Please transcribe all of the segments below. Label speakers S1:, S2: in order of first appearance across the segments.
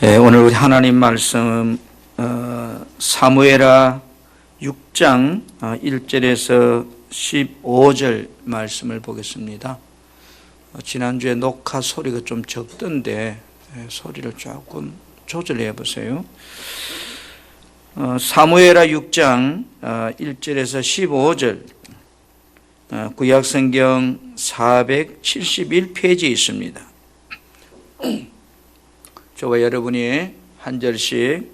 S1: 오늘 우리 하나님 말씀 사무엘하 6장 1절에서 15절 말씀을 보겠습니다. 지난주에 녹화 소리가 좀 적던데 소리를 조금 조절해 보세요. 사무엘하 6장 1절에서 15절 구약성경 471페이지에 있습니다. 저와 여러분이 한 절씩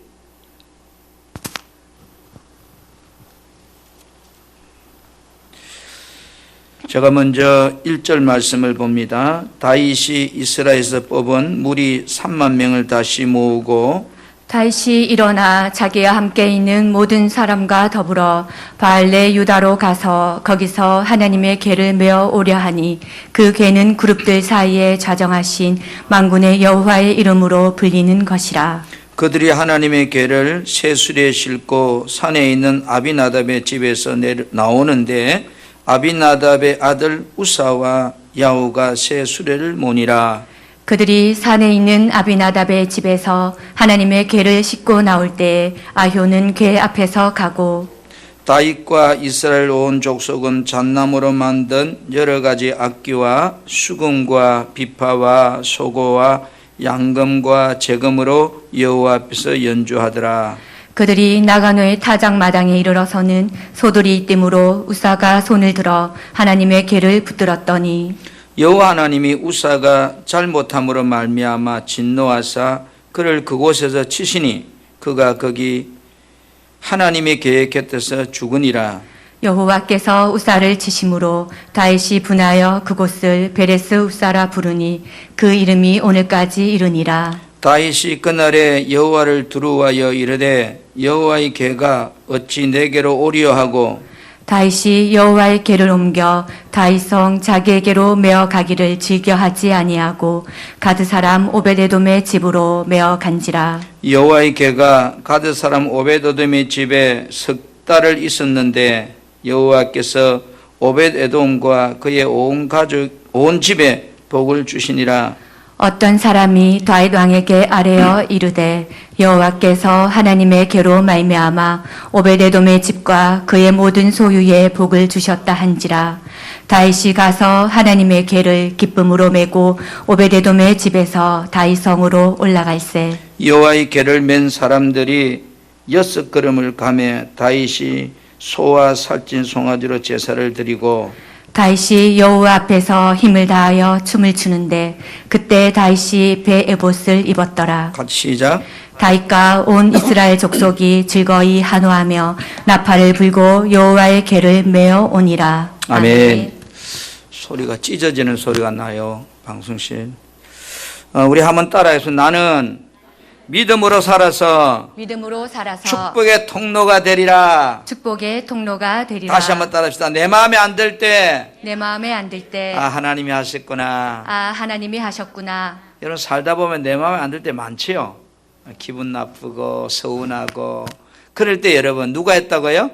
S1: 제가 먼저 1절 말씀을 봅니다. 다윗이 이스라엘에서 뽑은 무리 3만 명을 다시 모으고
S2: 다윗이 일어나 자기와 함께 있는 모든 사람과 더불어 바알레 유다로 가서 거기서 하나님의 궤를 메어 오려 하니 그 궤는 그룹들 사이에 좌정하신 만군의 여호와의 이름으로 불리는 것이라.
S1: 그들이 하나님의 궤를 새 수레에 싣고 산에 있는 아비나답의 집에서 나오는데 아비나답의 아들 우사와 야후가 새 수레를 모니라.
S2: 그들이 산에 있는 아비나답의 집에서 하나님의 궤를 싣고 나올 때 아효는 궤 앞에서 가고
S1: 다윗과 이스라엘 온 족속은 잣나무로 만든 여러 가지 악기와 수금과 비파와 소고와 양금과 제금으로 여호와 앞에서 연주하더라.
S2: 그들이 나가노의 타작마당에 이르러서는 소들이 뜸으로 우사가 손을 들어 하나님의 궤를 붙들었더니
S1: 여호와 하나님이 우사가 잘못함으로 말미암아 진노하사 그를 그곳에서 치시니 그가 거기 하나님의 궤 곁에서 죽으니라.
S2: 여호와께서 우사를 치심으로 다윗이 분하여 그곳을 베레스 우사라 부르니 그 이름이 오늘까지 이르니라.
S1: 다윗이 그날에 여호와를 두루하여 이르되 여호와의 궤가 어찌 내게로 오리요 하고
S2: 다윗이 여호와의 궤를 옮겨 다윗성 자기에게로 메어 가기를 즐겨하지 아니하고 가드 사람 오베데돔의 집으로 메어 간지라.
S1: 여호와의 궤가 가드 사람 오베데돔의 집에 석 달을 있었는데 여호와께서 오베데돔과 그의 온 가족 온 집에 복을 주시니라.
S2: 어떤 사람이 다윗 왕에게 아뢰어 이르되 여호와께서 하나님의 궤로 말미암아 오베데돔의 집과 그의 모든 소유에 복을 주셨다 한지라. 다윗이 가서 하나님의 궤를 기쁨으로 메고 오베데돔의 집에서 다윗 성으로 올라갈세.
S1: 여호와의 궤를 맨 사람들이 6걸음을 가매 다윗이 소와 살찐 송아지로 제사를 드리고
S2: 다윗이 여호와 앞에서 힘을 다하여 춤을 추는데 그때 다윗이 배 에봇을 입었더라.
S1: 같이 시작.
S2: 다윗과 온 이스라엘 족속이 즐거이 한호하며 나팔을 불고 여호와의 궤를 메어 오니라.
S1: 아멘. 소리가 찢어지는 소리가 나요. 방송실. 우리 한번 따라해서 나는 믿음으로 살아서 축복의 통로가 되리라.
S2: 축복의 통로가 되리라.
S1: 다시 한번 따라합시다. 내 마음에 안 들 때 하나님이 하셨구나.
S2: 하나님이 하셨구나.
S1: 여러분 살다 보면 내 마음에 안 들 때 많지요. 기분 나쁘고 서운하고 그럴 때 여러분 누가 했다고요?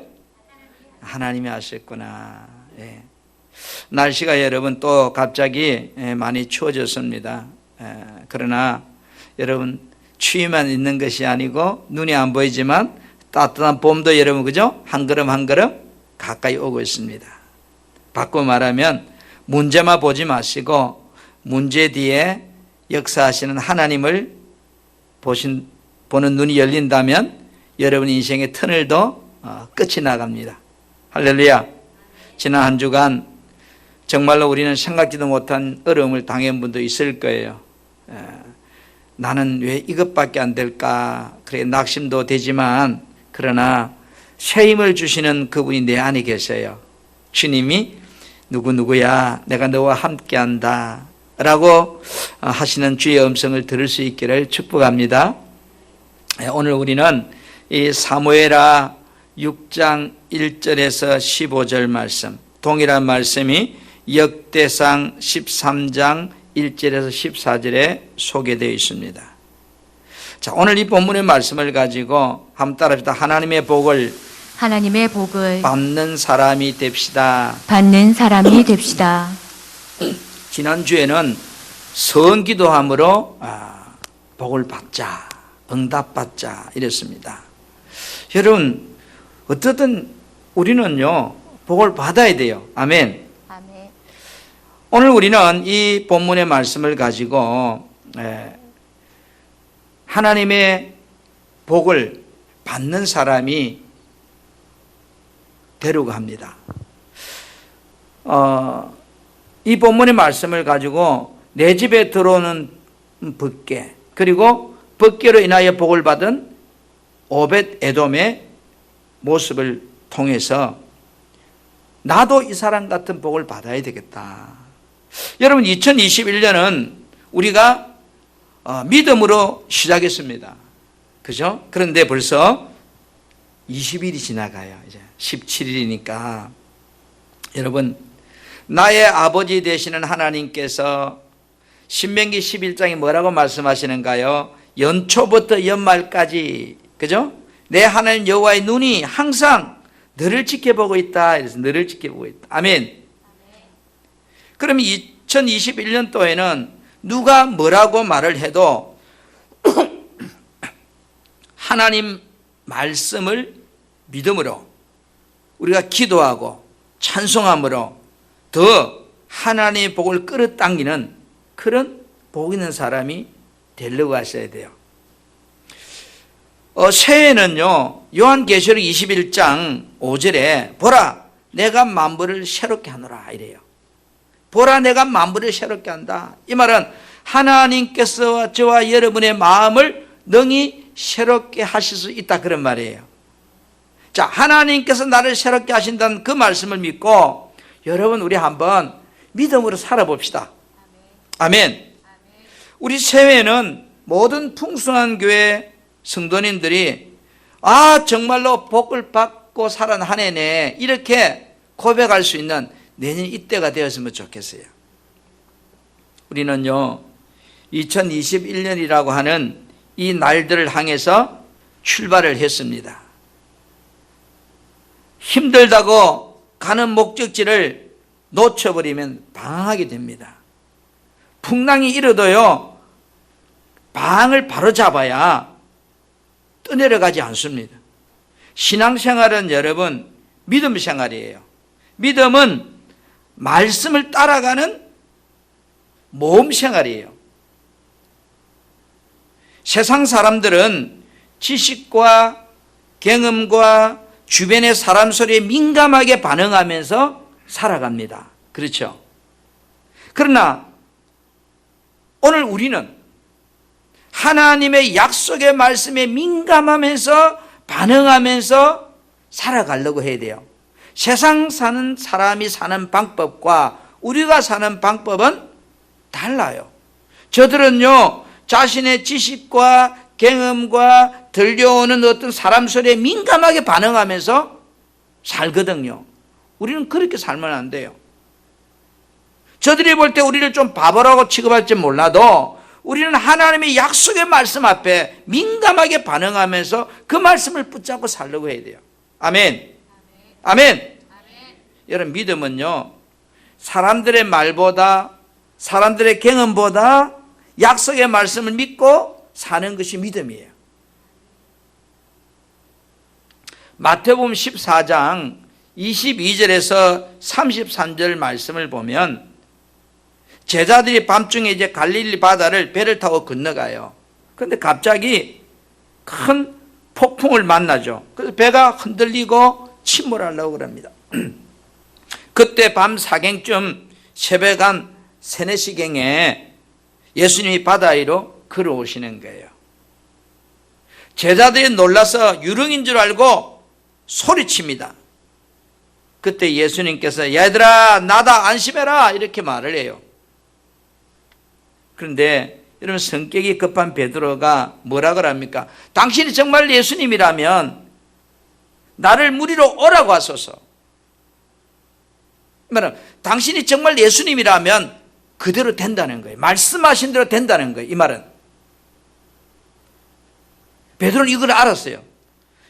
S1: 하나님이 하셨구나. 예. 날씨가 여러분 또 갑자기 많이 추워졌습니다. 그러나 여러분 추위만 있는 것이 아니고 눈이 안 보이지만 따뜻한 봄도 여러분 그죠? 한 걸음 한 걸음 가까이 오고 있습니다. 바꿔 말하면 문제만 보지 마시고 문제 뒤에 역사하시는 하나님을 보는 눈이 열린다면 여러분 인생의 터널도 끝이 나갑니다. 할렐루야. 지난 한 주간 정말로 우리는 생각지도 못한 어려움을 당한 분도 있을 거예요. 나는 왜 이것밖에 안 될까? 그래 낙심도 되지만 그러나 새 힘을 주시는 그분이 내 안에 계세요. 주님이 누구누구야 내가 너와 함께한다 라고 하시는 주의 음성을 들을 수 있기를 축복합니다. 오늘 우리는 이 사무엘하 6장 1절에서 15절 말씀, 동일한 말씀이 역대상 13장 1절에서 14절에 소개되어 있습니다. 자, 오늘 이 본문의 말씀을 가지고 한번 따라합시다. 하나님의 복을 받는 사람이 됩시다. 지난주에는 선기도함으로 복을 받자 응답받자 이랬습니다. 여러분, 어떻든 우리는요 복을 받아야 돼요. 아멘.
S2: 아멘.
S1: 오늘 우리는 이 본문의 말씀을 가지고 하나님의 복을 받는 사람이 되려고 합니다. 이 본문의 말씀을 가지고 내 집에 들어오는 벗개, 그리고 벗개로 인하여 복을 받은 오벳 에돔의 모습을 통해서 나도 이 사람 같은 복을 받아야 되겠다. 여러분, 2021년은 우리가 믿음으로 시작했습니다. 그죠? 그런데 벌써 20일이 지나가요. 이제 17일이니까. 여러분, 나의 아버지 되시는 하나님께서 신명기 11장에 뭐라고 말씀하시는가요? 연초부터 연말까지, 그죠? 내 하나님 여호와의 눈이 항상 너를 지켜보고 있다. 그래서 너를 지켜보고 있다. 아멘. 그럼 2021년도에는 누가 뭐라고 말을 해도 하나님 말씀을 믿음으로 우리가 기도하고 찬송함으로 더 하나님의 복을 끌어당기는 그런 복 있는 사람이 되려고 하셔야 돼요. 새해는요, 요한계시록 21장 5절에 보라 내가 만물을 새롭게 하노라 이래요. 보라 내가 만물을 새롭게 한다. 이 말은 하나님께서 저와 여러분의 마음을 능히 새롭게 하실 수 있다 그런 말이에요. 자, 하나님께서 나를 새롭게 하신다는 그 말씀을 믿고 여러분 우리 한번 믿음으로 살아봅시다. 아멘. 우리 새해에는 모든 풍성한 교회 성도님들이 정말로 복을 받고 살아난 한 해네 이렇게 고백할 수 있는 내년 이때가 되었으면 좋겠어요. 우리는요 2021년이라고 하는 이 날들을 향해서 출발을 했습니다. 힘들다고 가는 목적지를 놓쳐버리면 방황하게 됩니다. 풍랑이 일어도요 방을 바로 잡아야 떠내려가지 않습니다. 신앙생활은 여러분 믿음 생활이에요. 믿음은 말씀을 따라가는 모험 생활이에요. 세상 사람들은 지식과 경험과 주변의 사람 소리에 민감하게 반응하면서 살아갑니다. 그렇죠? 그러나 오늘 우리는 하나님의 약속의 말씀에 민감하면서 반응하면서 살아가려고 해야 돼요. 세상 사는 사람이 사는 방법과 우리가 사는 방법은 달라요. 저들은요 자신의 지식과 경험과 들려오는 어떤 사람 소리에 민감하게 반응하면서 살거든요. 우리는 그렇게 살면 안 돼요. 저들이 볼 때 우리를 좀 바보라고 취급할지 몰라도 우리는 하나님의 약속의 말씀 앞에 민감하게 반응하면서 그 말씀을 붙잡고 살려고 해야 돼요. 아멘. 아멘. 여러분 믿음은요 사람들의 말보다 사람들의 경험보다 약속의 말씀을 믿고 사는 것이 믿음이에요. 마태복음 14장 22절에서 33절 말씀을 보면 제자들이 밤중에 이제 갈릴리 바다를 배를 타고 건너가요. 그런데 갑자기 큰 폭풍을 만나죠. 그래서 배가 흔들리고 침몰하려고 그럽니다. 그때 밤 4경쯤 새벽 한 3, 4시경에 예수님이 바다 위로 걸어오시는 거예요. 제자들이 놀라서 유령인 줄 알고 소리칩니다. 그때 예수님께서 얘들아 나다 안심해라 이렇게 말을 해요. 그런데 여러분 성격이 급한 베드로가 뭐라 그럽니까? 당신이 정말 예수님이라면 나를 무리로 오라고 하소서. 말은 당신이 정말 예수님이라면 그대로 된다는 거예요. 말씀하신 대로 된다는 거예요. 이 말은 베드로는 이걸 알았어요.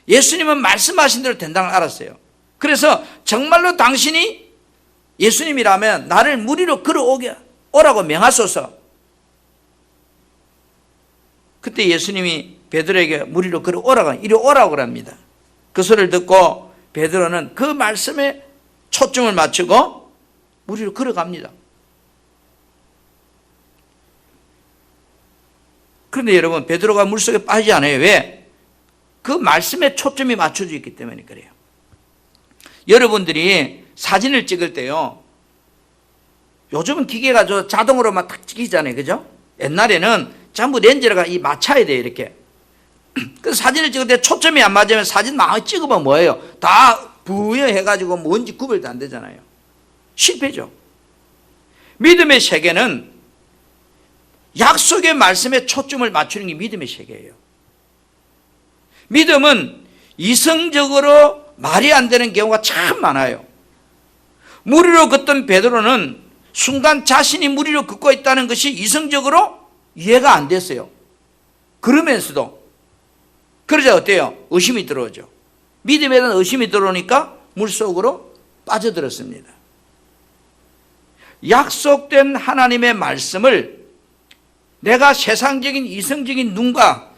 S1: 예수님은 말씀하신 대로 된다는 걸 알았어요. 그래서 정말로 당신이 예수님이라면 나를 무리로 오라고 명하소서. 그때 예수님이 베드로에게 물 위로 걸어오라고, 이리 오라고 합니다. 그 소리를 듣고 베드로는 그 말씀에 초점을 맞추고 물 위로 걸어갑니다. 그런데 여러분, 베드로가 물속에 빠지지 않아요. 왜? 그 말씀에 초점이 맞춰져 있기 때문에 그래요. 여러분들이 사진을 찍을 때요, 요즘은 기계가 자동으로 막 탁 찍히잖아요. 그죠? 옛날에는 전부 렌즈가 맞춰야 돼요. 이렇게. 그래서 사진을 찍을 때 초점이 안 맞으면 사진 막 찍으면 뭐예요? 다 부여해가지고 뭔지 구별도 안 되잖아요. 실패죠. 믿음의 세계는 약속의 말씀에 초점을 맞추는 게 믿음의 세계예요. 믿음은 이성적으로 말이 안 되는 경우가 참 많아요. 물 위로 걷던 베드로는 순간 자신이 물 위로 걷고 있다는 것이 이성적으로 이해가 안 됐어요. 그러면서도 그러자 어때요? 의심이 들어오죠. 믿음에 대한 의심이 들어오니까 물속으로 빠져들었습니다. 약속된 하나님의 말씀을 내가 세상적인 이성적인 눈과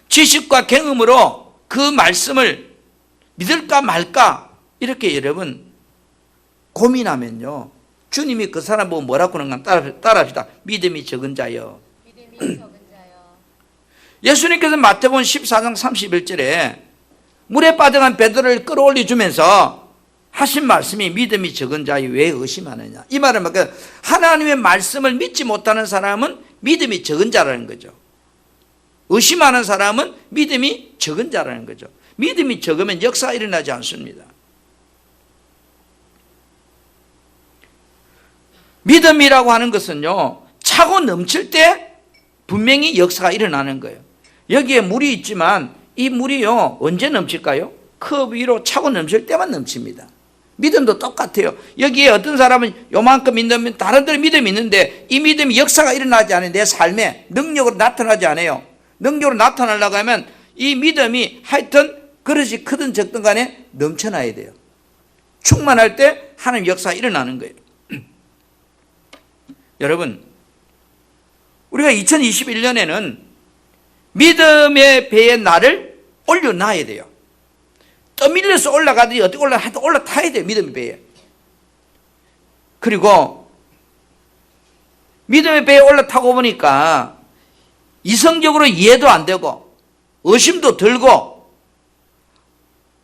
S1: 지식과 경험으로 그 말씀을 믿을까 말까 이렇게 여러분 고민하면요, 주님이 그 사람 보고 뭐라고 하는 건 따라합시다. 믿음이 적은 자여.
S2: 믿음이 적은 자여.
S1: 예수님께서 마태복음 14장 31절에 물에 빠져간 베드로를 끌어올려 주면서 하신 말씀이 믿음이 적은 자여 왜 의심하느냐. 이 말은 뭐냐, 하나님의 말씀을 믿지 못하는 사람은 믿음이 적은 자라는 거죠. 의심하는 사람은 믿음이 적은 자라는 거죠. 믿음이 적으면 역사가 일어나지 않습니다. 믿음이라고 하는 것은요, 차고 넘칠 때 분명히 역사가 일어나는 거예요. 여기에 물이 있지만 이 물이요, 언제 넘칠까요? 컵 위로 차고 넘칠 때만 넘칩니다. 믿음도 똑같아요. 여기에 어떤 사람은 요만큼 믿으면 다른 데는 믿음이 있는데 이 믿음이 역사가 일어나지 않아요. 내 삶에 능력으로 나타나지 않아요. 능력으로 나타나려고 하면 이 믿음이 하여튼 그릇이 크든 적든 간에 넘쳐나야 돼요. 충만할 때 하나님 역사가 일어나는 거예요. 여러분, 우리가 2021년에는 믿음의 배에 나를 올려놔야 돼요. 떠밀려서 올라가더니 어떻게 올라타야 돼요. 믿음의 배에. 그리고 믿음의 배에 올라타고 보니까 이성적으로 이해도 안 되고 의심도 들고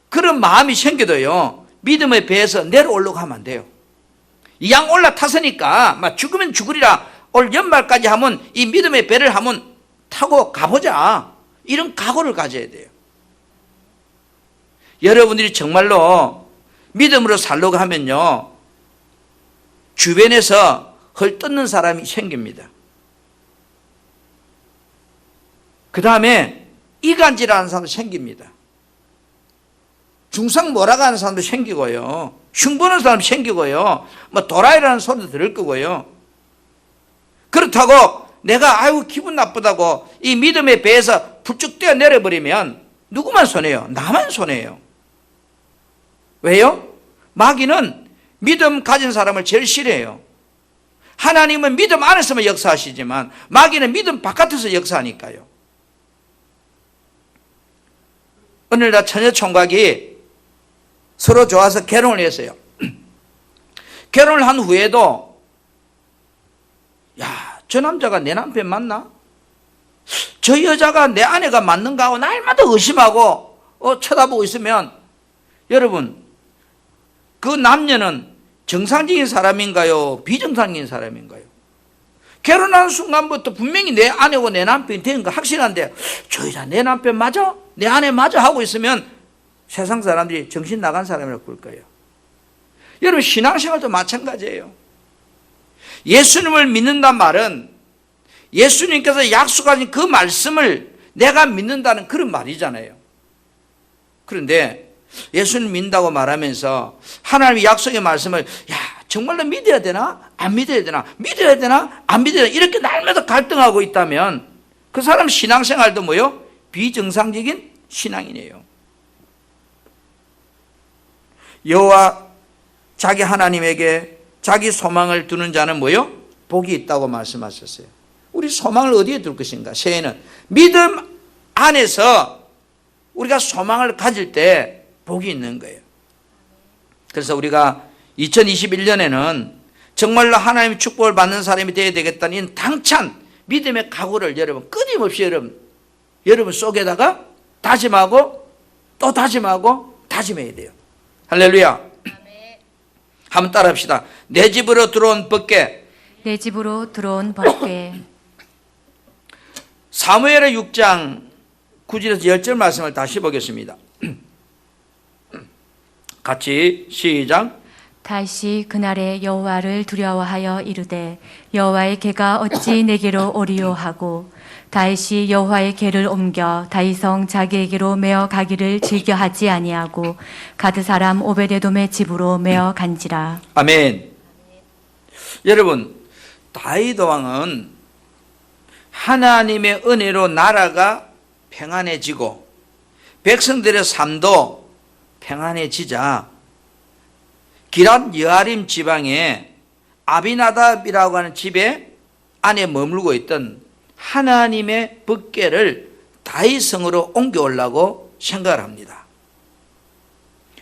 S1: 그런 마음이 생겨도요, 믿음의 배에서 내려오려고 하면 안 돼요. 이왕 올라탔으니까 막 죽으면 죽으리라, 올 연말까지 하면 이 믿음의 배를 한번 타고 가보자, 이런 각오를 가져야 돼요. 여러분들이 정말로 믿음으로 살려고 하면요, 주변에서 헐뜯는 사람이 생깁니다. 그 다음에 이간질하는 사람도 생깁니다. 중상 몰아가는 사람도 생기고요, 흉보는 사람도 생기고요, 뭐 도라이라는 소리도 들을 거고요. 그렇다고 내가 아유 기분 나쁘다고 이 믿음의 배에서 불쭉 뛰어 내려버리면 누구만 손해요? 나만 손해요. 왜요? 마귀는 믿음 가진 사람을 제일 싫어해요. 하나님은 믿음 안에서만 역사하시지만 마귀는 믿음 바깥에서 역사하니까요. 오늘 나 처녀 총각이 서로 좋아서 결혼을 했어요. 결혼을 한 후에도 야, 저 남자가 내 남편 맞나? 저 여자가 내 아내가 맞는가 하고 날마다 의심하고 쳐다보고 있으면 여러분, 그 남녀는 정상적인 사람인가요? 비정상적인 사람인가요? 결혼한 순간부터 분명히 내 아내고 내 남편이 된 거 확실한데 저 여자 내 남편 맞아? 내 아내 맞아? 하고 있으면 세상 사람들이 정신 나간 사람이라고 볼 거예요. 여러분, 신앙생활도 마찬가지예요. 예수님을 믿는단 말은 예수님께서 약속하신 그 말씀을 내가 믿는다는 그런 말이잖아요. 그런데 예수님 믿는다고 말하면서 하나님의 약속의 말씀을 야, 정말로 믿어야 되나? 안 믿어야 되나? 믿어야 되나? 안 믿어야 되나? 이렇게 날마다 갈등하고 있다면 그 사람 신앙생활도 뭐요? 비정상적인 신앙이네요. 여호와 자기 하나님에게 자기 소망을 두는 자는 뭐요? 복이 있다고 말씀하셨어요. 우리 우리 소망을 어디에 둘 것인가? 새해는 믿음 안에서 우리가 소망을 가질 때 복이 있는 거예요. 그래서 우리가 2021년에는 정말로 하나님의 축복을 받는 사람이 되어야 되겠다는 당찬 믿음의 각오를 여러분 끊임없이 여러분 속에다가 다짐하고 또 다짐하고 다짐해야 돼요. 할렐루야. 한번 따라합시다. 내 집으로 들어온 벗개.
S2: 내 집으로 들어온 벗개.
S1: 사무엘의 6장 9절에서 10절 말씀을 다시 보겠습니다. 같이 시작.
S2: 다시 그날에 여호와를 두려워하여 이르되 여호와의 개가 어찌 내게로 오리요 하고 다윗이 여호와의 개를 옮겨 다윗성 자기에게로 메어 가기를 즐겨하지 아니하고 가드 사람 오베데돔의 집으로 메어 간지라.
S1: 아멘. 여러분, 다윗 왕은 하나님의 은혜로 나라가 평안해지고 백성들의 삶도 평안해지자 기럇 여아림 지방에 아비나답이라고 하는 집에 안에 머물고 있던 하나님의 법궤를 다윗성으로 옮겨오려고 생각을 합니다.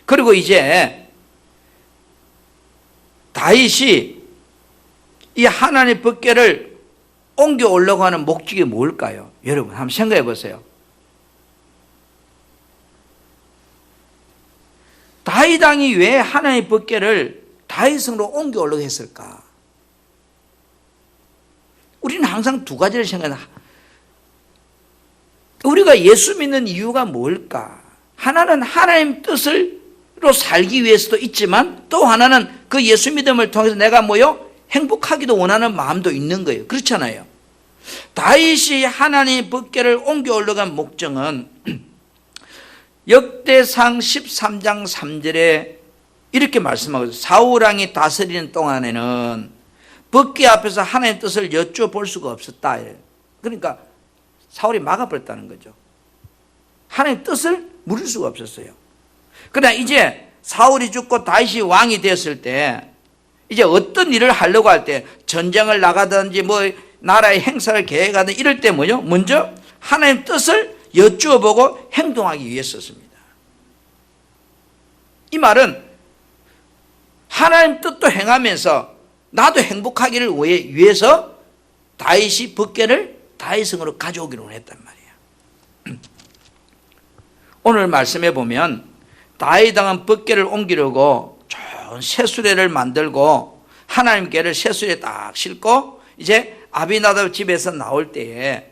S1: 그리고 이제 다윗이 이 하나님의 법궤를 옮겨오려고 하는 목적이 뭘까요? 여러분 한번 생각해 보세요. 다윗 왕이 왜 하나님의 법궤를 다윗성으로 옮겨오려고 했을까? 우리는 항상 두 가지를 생각합니다. 우리가 예수 믿는 이유가 뭘까? 하나는 하나님 뜻으로 살기 위해서도 있지만 또 하나는 그 예수 믿음을 통해서 내가 행복하기도 원하는 마음도 있는 거예요. 그렇잖아요. 다윗이 하나님의 법궤를 옮겨오려고 한 목적은 역대상 13장 3절에 이렇게 말씀하고 있어요. 사울 왕이 다스리는 동안에는 법궤 앞에서 하나님의 뜻을 여쭤볼 수가 없었다. 그러니까 사울이 막아버렸다는 거죠. 하나님의 뜻을 물을 수가 없었어요. 그러나 이제 사울이 죽고 다윗이 왕이 됐을 때 이제 어떤 일을 하려고 할 때 전쟁을 나가든지 나라의 행사를 계획하든 이럴 때 먼저 하나님의 뜻을 여쭈어보고 행동하기 위해서였습니다. 이 말은 하나님 뜻도 행하면서 나도 행복하기를 위해서 다윗이 법궤를 다윗성으로 가져오기로 했단 말이에요. 오늘 말씀해 보면 다윗 왕은 법궤를 옮기려고 좋은 새수레를 만들고 하나님께를 새수레에 딱 싣고 이제 아비나답 집에서 나올 때에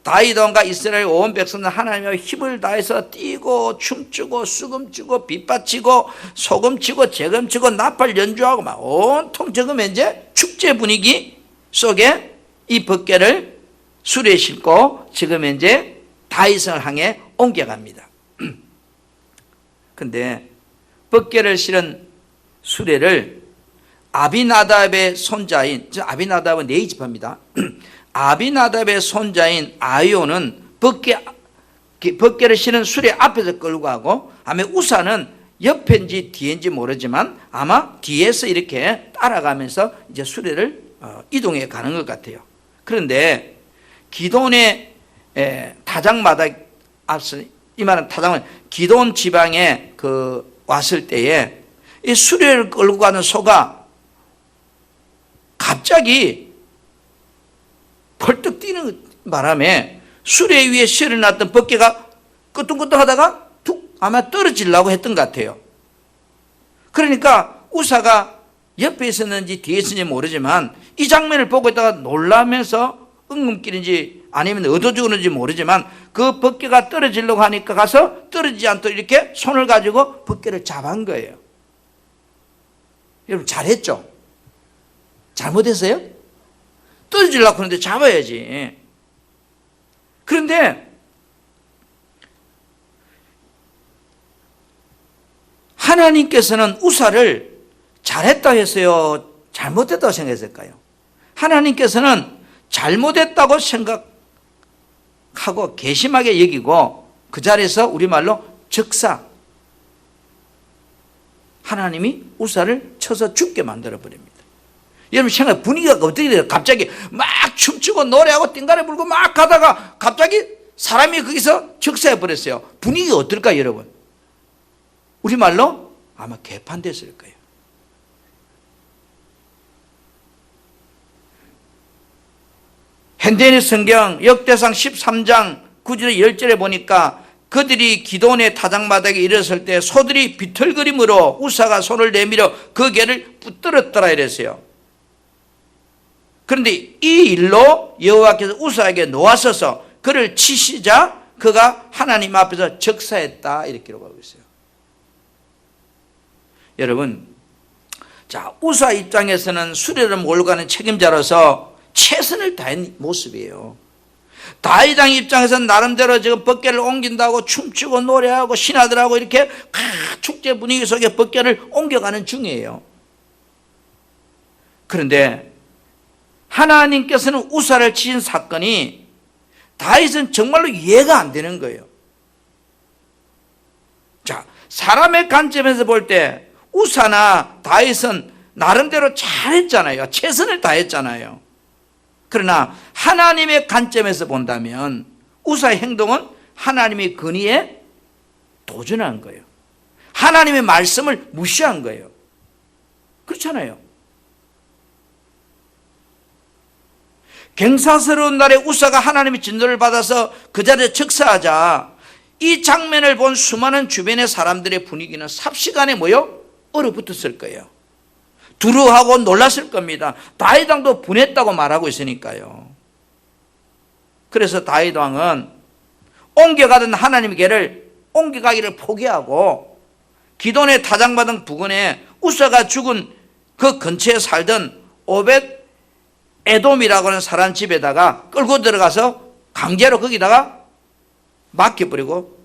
S1: 다윗 왕과 이스라엘 온 백성은 하나님의 힘을 다해서 뛰고 춤추고 수금추고 빗받치고 소금치고 재금치고 나팔 연주하고 막 온통 적으면 이제 축제 분위기 속에 이 법궤를 수레에 싣고 지금 이제 다윗성을 향해 옮겨갑니다. 근데 법궤를 실은 수레를 아비나답의 손자인, 아비나답은 네 지파입니다. 아비나답의 손자인 아이오는 법궤를 실은 수레 앞에서 끌고 가고 아마 우사는 옆인지 뒤인지 모르지만 아마 뒤에서 이렇게 따라가면서 이제 수레를 이동해 가는 것 같아요. 그런데 기돈의 타작마다 앞서 이 말은 타작은 기돈 지방에 왔을 때에 이 수레를 끌고 가는 소가 갑자기 펄떡 뛰는 바람에 수레 위에 실어놨던 법궤가 끄뚱끄뚱하다가 툭 아마 떨어지려고 했던 것 같아요. 그러니까 우사가 옆에 있었는지 뒤에 있었는지 모르지만 이 장면을 보고 있다가 놀라면서 엉금끼는지 아니면 얻어 죽었는지 모르지만 그 법궤가 떨어지려고 하니까 가서 떨어지지 않도록 이렇게 손을 가지고 법궤를 잡은 거예요. 여러분 잘했죠? 잘못했어요? 떨어지려고 하는데 잡아야지. 그런데 하나님께서는 우사를 잘했다고 했어요? 잘못했다고 생각했을까요? 하나님께서는 잘못했다고 생각하고 괘씸하게 여기고 그 자리에서 우리말로 즉사 하나님이 우사를 쳐서 죽게 만들어 버립니다. 여러분 생각 분위기가 어떻게 돼요? 갑자기 막 춤추고 노래하고 띵가리 불고 막 가다가 갑자기 사람이 거기서 적사해 버렸어요. 분위기가 어떨까요, 여러분? 우리말로 아마 개판됐을 거예요. 현대인의 성경 역대상 13장 9절 10절에 보니까 그들이 기도원의 타작마당에 이르렀을 때 소들이 비틀거림으로 우사가 손을 내밀어 그 개를 붙들었더라 이랬어요. 그런데 이 일로 여호와께서 우사에게 놓아서서 그를 치시자 그가 하나님 앞에서 적사했다 이렇게 기록하고 있어요. 여러분, 자, 우사 입장에서는 수레를 몰고 가는 책임자로서 최선을 다한 모습이에요. 다윗 왕 입장에서는 나름대로 지금 법궤를 옮긴다고 춤추고 노래하고 신하들하고 이렇게 축제 분위기 속에 법궤를 옮겨가는 중이에요. 그런데 하나님께서는 우사를 치신 사건이 다윗은 정말로 이해가 안 되는 거예요. 자, 사람의 관점에서 볼 때 우사나 다윗은 나름대로 잘했잖아요. 최선을 다했잖아요. 그러나 하나님의 관점에서 본다면 우사의 행동은 하나님의 권위에 도전한 거예요. 하나님의 말씀을 무시한 거예요. 그렇잖아요. 경사스러운 날에 우사가 하나님의 진노를 받아서 그 자리에 적사하자 이 장면을 본 수많은 주변의 사람들의 분위기는 삽시간에 뭐요? 얼어붙었을 거예요. 두려워하고 놀랐을 겁니다. 다윗 왕도 분했다고 말하고 있으니까요. 그래서 다윗 왕은 옮겨가던 하나님의 궤를 옮겨가기를 포기하고 기돈의 타작마당 부근에 우사가 죽은 그 근처에 살던 오벳 에돔이라고 하는 사람 집에다가 끌고 들어가서 강제로 거기다가 맡겨버리고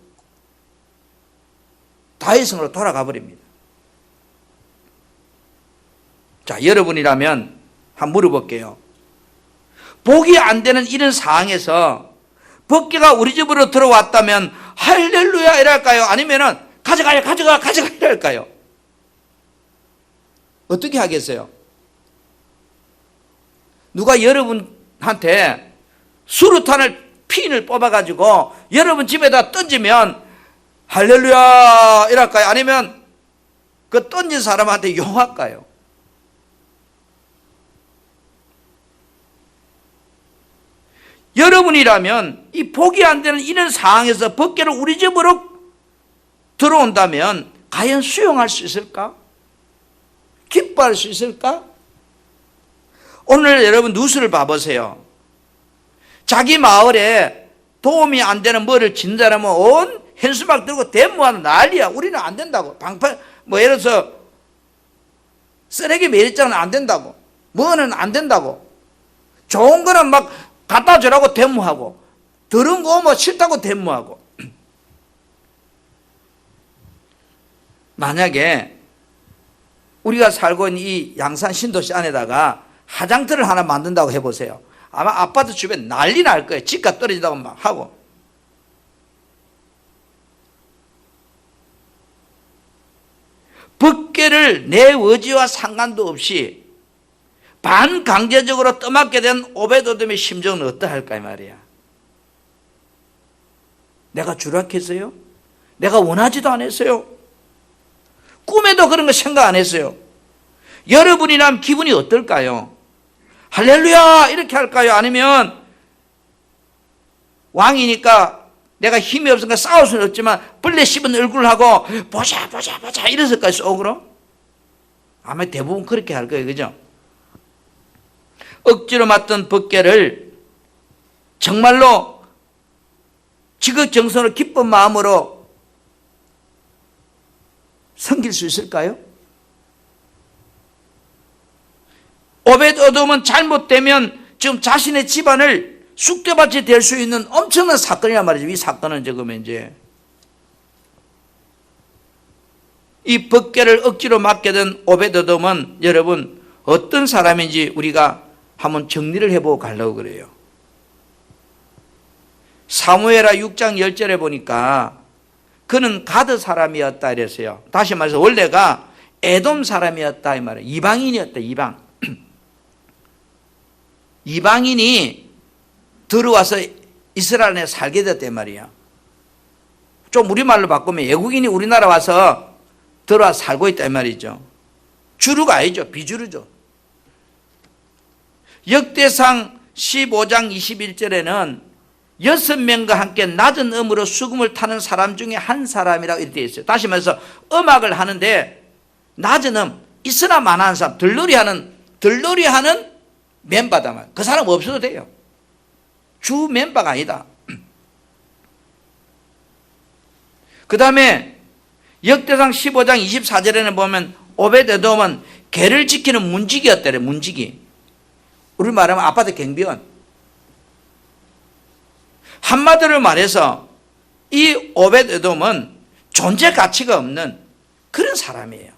S1: 다윗성으로 돌아가 버립니다. 자, 여러분이라면 한번 물어볼게요. 복이 안 되는 이런 상황에서 법궤가 우리 집으로 들어왔다면 할렐루야 이랄까요? 아니면은 가져가 이랄까요? 어떻게 하겠어요? 누가 여러분한테 수류탄을 핀을 뽑아가지고 여러분 집에다 던지면 할렐루야 이랄까요? 아니면 그 던진 사람한테 용할까요? 여러분이라면 이 복이 안 되는 이런 상황에서 법궤를 우리 집으로 들어온다면 과연 수용할 수 있을까? 기뻐할 수 있을까? 오늘 여러분 뉴스를 봐보세요. 자기 마을에 도움이 안 되는 뭐를 진다라면 온 현수막 들고 데모하는 난리야. 우리는 안 된다고. 방판 뭐 예를 들어서 쓰레기 매립장은 안 된다고. 뭐는 안 된다고. 좋은 거는 막 갖다 주라고 데모하고 더러운 거 뭐 싫다고 데모하고. 만약에 우리가 살고 있는 이 양산 신도시 안에다가 화장터를 하나 만든다고 해보세요. 아마 아파트 주변 난리 날 거예요. 집값 떨어진다고 막 하고. 법궤를 내 의지와 상관도 없이 반강제적으로 떠맡게 된 오베드돔의 심정은 어떠할까 이 말이야. 내가 주락했어요? 내가 원하지도 않았어요. 꿈에도 그런 거 생각 안 했어요. 여러분이라면 기분이 어떨까요? 할렐루야 이렇게 할까요? 아니면 왕이니까 내가 힘이 없으니까 싸울 수는 없지만 벌레 씹은 얼굴을 하고 보자 이랬을까요? 속으로? 아마 대부분 그렇게 할 거예요. 그죠? 억지로 맡던 법궤를 정말로 지극정성으로 기쁜 마음으로 섬길 수 있을까요? 오벳에돔은 잘못되면 지금 자신의 집안을 쑥대밭이 될 수 있는 엄청난 사건이란 말이죠. 이 사건은 지금 이제 이 법궤를 억지로 맡게 된 오벳에돔은 여러분 어떤 사람인지 우리가 한번 정리를 해보고 가려고 그래요. 사무엘하 6장 10절에 보니까 그는 가드 사람이었다 이랬어요. 다시 말해서 원래가 에돔 사람이었다 이 말이에요. 이방인이었다. 이방. 이방인이 들어와서 이스라엘에 살게 됐단 말이야. 좀 우리말로 바꾸면 외국인이 우리나라 와서 들어와 살고 있다 이 말이죠. 주류가 아니죠. 비주류죠. 역대상 15장 21절에는 6명과 함께 낮은 음으로 수금을 타는 사람 중에 한 사람이라고 이렇게 되어 있어요. 다시 말해서 음악을 하는데 낮은 있으나 만한 사람, 들놀이 하는 멤버다. 그 사람 없어도 돼요. 주 멤버가 아니다. 그 다음에 역대상 15장 24절에는 보면 오벳에돔은 개를 지키는 문지기였다래. 문지기. 우리 말하면 아파트 경비원. 한마디로 말해서 이 오벳에돔은 존재 가치가 없는 그런 사람이에요.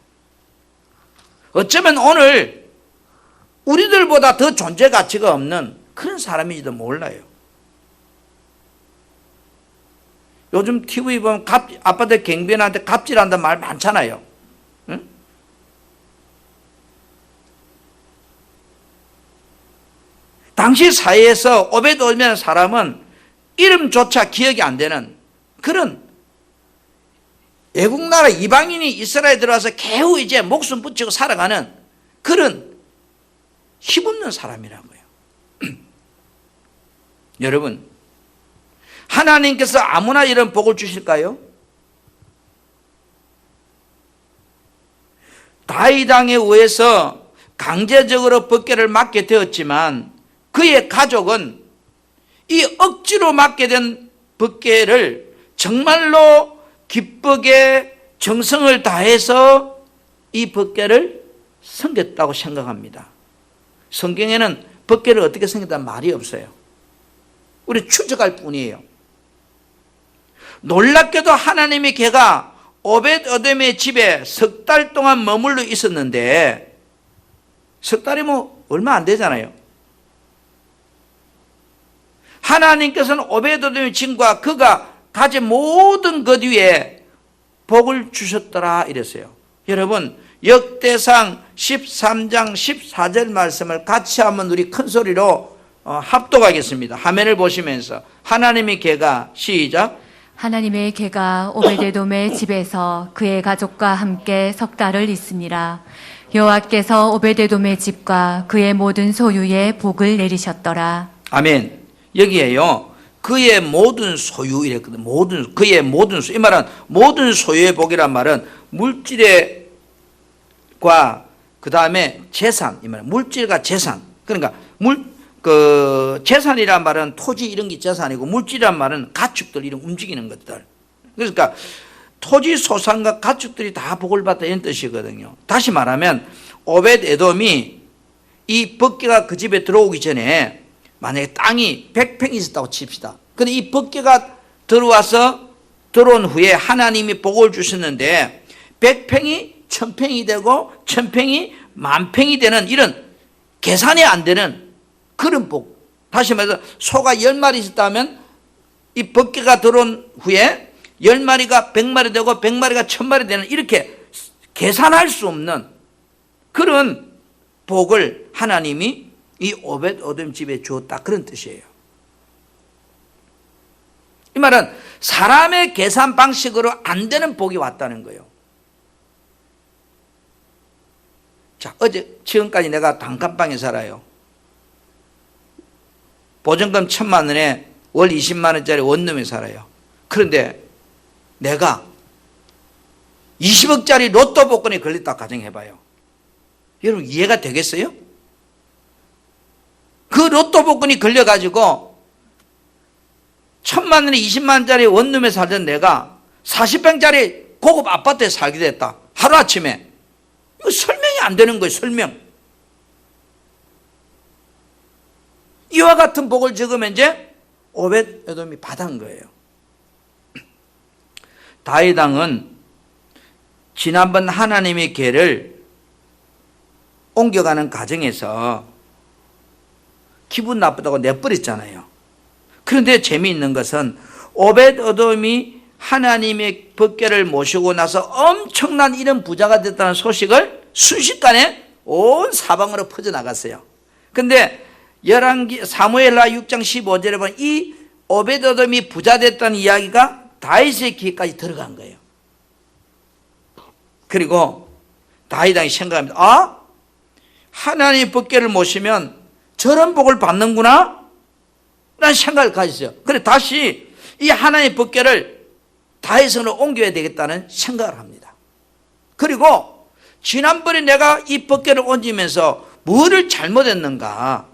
S1: 어쩌면 오늘 우리들보다 더 존재 가치가 없는 그런 사람인지도 몰라요. 요즘 TV 보면 아파트 경비원한테 갑질한다는 말 많잖아요. 응? 당시 사회에서 오벳에돔이라는 사람은 이름조차 기억이 안 되는 그런 외국 나라 이방인이 이스라엘에 들어와서 겨우 이제 목숨 붙이고 살아가는 그런 힘없는 사람이라고요. 여러분, 하나님께서 아무나 이런 복을 주실까요? 다윗 왕에 의해서 강제적으로 법궤를 맡게 되었지만 그의 가족은 이 억지로 맡게 된 법궤를 정말로 기쁘게 정성을 다해서 이 법궤를 섬겼다고 생각합니다. 성경에는 법궤를 어떻게 섬겼다는 말이 없어요. 우리 추적할 뿐이에요. 놀랍게도 하나님의 개가 오벳에돔의 집에 3달 동안 머물러 있었는데, 3달이 뭐 얼마 안 되잖아요. 하나님께서는 오벳에돔의 집과 그가 가진 모든 것 위에 복을 주셨더라 이랬어요. 여러분, 역대상 13장 14절 말씀을 같이 한번 우리 큰 소리로 합독하겠습니다. 화면을 보시면서 하나님의 개가 시작.
S2: 하나님의 개가 오벳에돔의 집에서 그의 가족과 함께 3달을 있으니라. 여호와께서 오벳에돔의 집과 그의 모든 소유에 복을 내리셨더라.
S1: 아멘. 여기에요. 그의 모든 소유 이랬거든. 그의 모든 소유. 이 말은 모든 소유의 복이란 말은 물질과 그 다음에 재산. 이 말은 물질과 재산. 그러니까 재산이란 말은 토지 이런 게 재산이고 물질이란 말은 가축들 이런 움직이는 것들. 그러니까 토지 소산과 가축들이 다 복을 받다 이런 뜻이거든요. 다시 말하면 오벳에돔이 이 법궤가 그 집에 들어오기 전에 만약에 땅이 100평이 있었다고 칩시다. 근데 이 법궤가 들어온 후에 하나님이 복을 주셨는데 100평이 1000평이 되고 1000평이 10,000평이 되는 이런 계산이 안 되는 그런 복. 다시 말해서 소가 10마리 있었다면 이 법궤가 들어온 후에 10마리가 100마리 되고 100마리가 1000마리 되는 이렇게 계산할 수 없는 그런 복을 하나님이 이 오벳에돔 집에 주었다 그런 뜻이에요. 이 말은 사람의 계산 방식으로 안 되는 복이 왔다는 거예요. 자, 지금까지 내가 단칸방에 살아요. 보증금 1,000만 원에 월 20만 원짜리 원룸에 살아요. 그런데 내가 20억짜리 로또 복권에 걸렸다 가정해봐요. 여러분 이해가 되겠어요? 그 로또 복권이 걸려가지고 1,000만 원에 20만 원짜리 원룸에 살던 내가 40평짜리 고급 아파트에 살게 됐다. 하루아침에. 이거 설명이 안 되는 거예요. 설명. 이와 같은 복을 적으면 이제 오벳에돔이 받은 거예요. 다윗 왕은 지난번 하나님의 궤를 옮겨가는 과정에서 기분 나쁘다고 내버렸잖아요. 그런데 재미있는 것은 오벳에돔이 하나님의 법궤를 모시고 나서 엄청난 이런 부자가 됐다는 소식을 순식간에 온 사방으로 퍼져나갔어요. 그런데 사무엘하 6장 15절에 보면 이 오베드돔이 부자 됐다는 이야기가 다윗의 귀에까지 들어간 거예요. 그리고 다윗 왕이 생각합니다. 아, 하나님의 법궤를 모시면 저런 복을 받는구나 라는 생각을 가졌어요. 그래서 다시 이 하나님의 법궤를 다윗성으로 옮겨야 되겠다는 생각을 합니다. 그리고 지난번에 내가 이 법궤를 옮기면서 뭐를 잘못했는가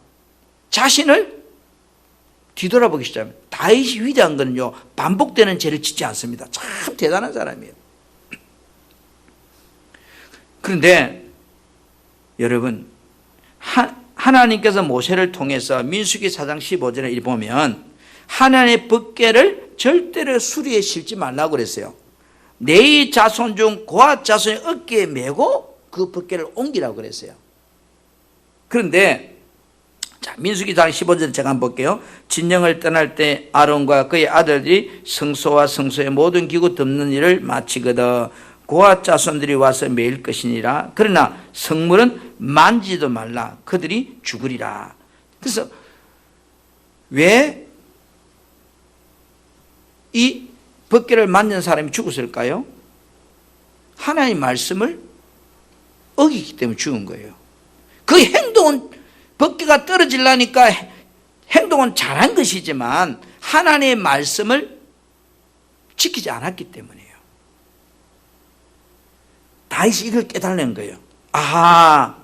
S1: 자신을 뒤돌아보기 시작합니다. 다윗이 위대한 것은요, 반복되는 죄를 짓지 않습니다. 참 대단한 사람이에요. 그런데 여러분, 하나님께서 모세를 통해서 민수기 4장 15절에 이 보면 하나님의 법궤를 절대로 수리에 실지 말라고 그랬어요. 네 자손 중 고앗 자손의 어깨에 메고 그 법궤를 옮기라고 그랬어요. 그런데 자, 민수기 4장 15절 제가 한번 볼게요. 진영을 떠날 때 아론과 그의 아들들이 성소와 성소의 모든 기구 덮는 일을 마치거든 고앗 자손들이 와서 매일 것이니라. 그러나 성물은 만지도 말라. 그들이 죽으리라. 그래서 왜 이 법궤를 만진 사람이 죽었을까요? 하나님의 말씀을 어기기 때문에 죽은 거예요. 그 행동은 법궤가 떨어지려니까 행동은 잘한 것이지만 하나님의 말씀을 지키지 않았기 때문이에요. 다윗이 이걸 깨달는 거예요. 아,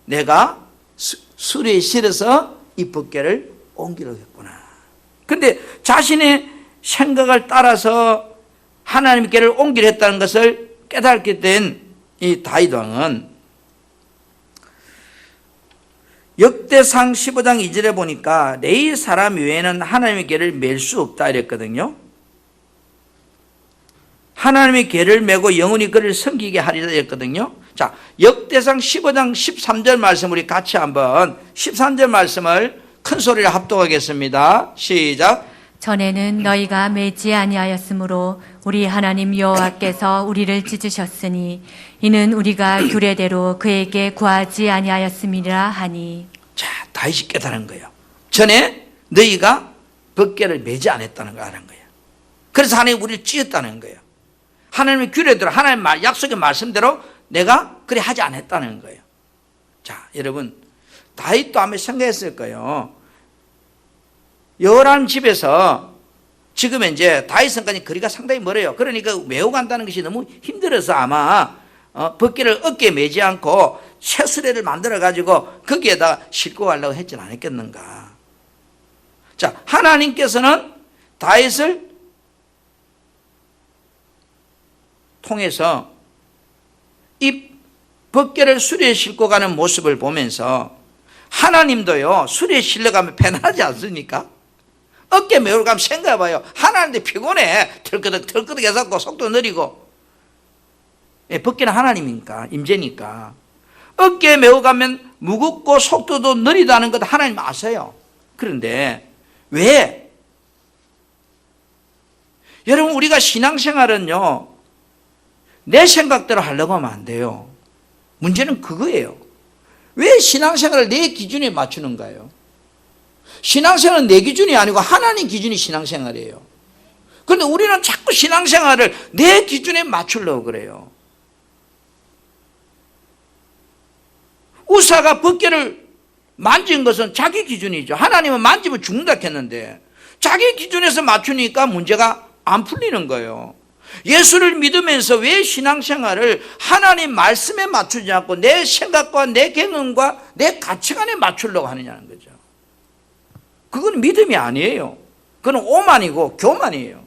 S1: 내가 수리에 실어서 이 법궤를 옮기려고 했구나. 그런데 자신의 생각을 따라서 하나님의 궤를 옮기려 했다는 것을 깨닫게 된 이 다윗 왕은 역대상 15장 2절에 보니까 네 사람 외에는 하나님의 궤를 맬 수 없다 이랬거든요. 하나님의 궤를 메고 영원히 그를 섬기게 하리라 했거든요. 자, 역대상 15장 13절 말씀 우리 같이 한번 13절 말씀을 큰 소리로 합독하겠습니다. 시작.
S2: 전에는 너희가 매지 아니하였으므로 우리 하나님 여호와께서 우리를 찢으셨으니 이는 우리가 규례대로 그에게 구하지 아니하였음이라 하니.
S1: 자, 다윗이 깨달은 거예요. 전에 너희가 법궤를 매지 않았다는 걸 아는 거예요. 그래서 하나님 우리를 찢었다는 거예요. 하나님의 규례대로 하나님 약속의 말씀대로 내가 그래 하지 않았다는 거예요. 자, 여러분 다윗도 아마 생각했을 거예요. 여호람 집에서 지금 이제 다윗성까지 거리가 상당히 멀어요. 그러니까 메고 간다는 것이 너무 힘들어서 아마 법궤를 어깨에 매지 않고 채수레를 만들어 가지고 거기에다 싣고 가려고 했지 않았겠는가. 자, 하나님께서는 다윗을 통해서 이 법궤를 수레에 싣고 가는 모습을 보면서 하나님도요 수레에 실려가면 편안하지 않습니까? 어깨 메고 가면 생각해봐요. 하나님도 피곤해. 털끄덕 해서 속도 느리고. 법궤는 하나님이니까 임재니까 어깨에 메고 가면 무겁고 속도도 느리다는 것도 하나님 아세요. 그런데 왜? 여러분 우리가 신앙생활은요 내 생각대로 하려고 하면 안 돼요. 문제는 그거예요. 왜 신앙생활을 내 기준에 맞추는가요? 신앙생활은 내 기준이 아니고 하나님 기준이 신앙생활이에요. 그런데 우리는 자꾸 신앙생활을 내 기준에 맞추려고 그래요. 우사가 법궤를 만진 것은 자기 기준이죠. 하나님은 만지면 죽는다 했는데 자기 기준에서 맞추니까 문제가 안 풀리는 거예요. 예수를 믿으면서 왜 신앙생활을 하나님 말씀에 맞추지 않고 내 생각과 내 경험과 내 가치관에 맞추려고 하느냐는 거죠. 그건 믿음이 아니에요. 그건 오만이고 교만이에요.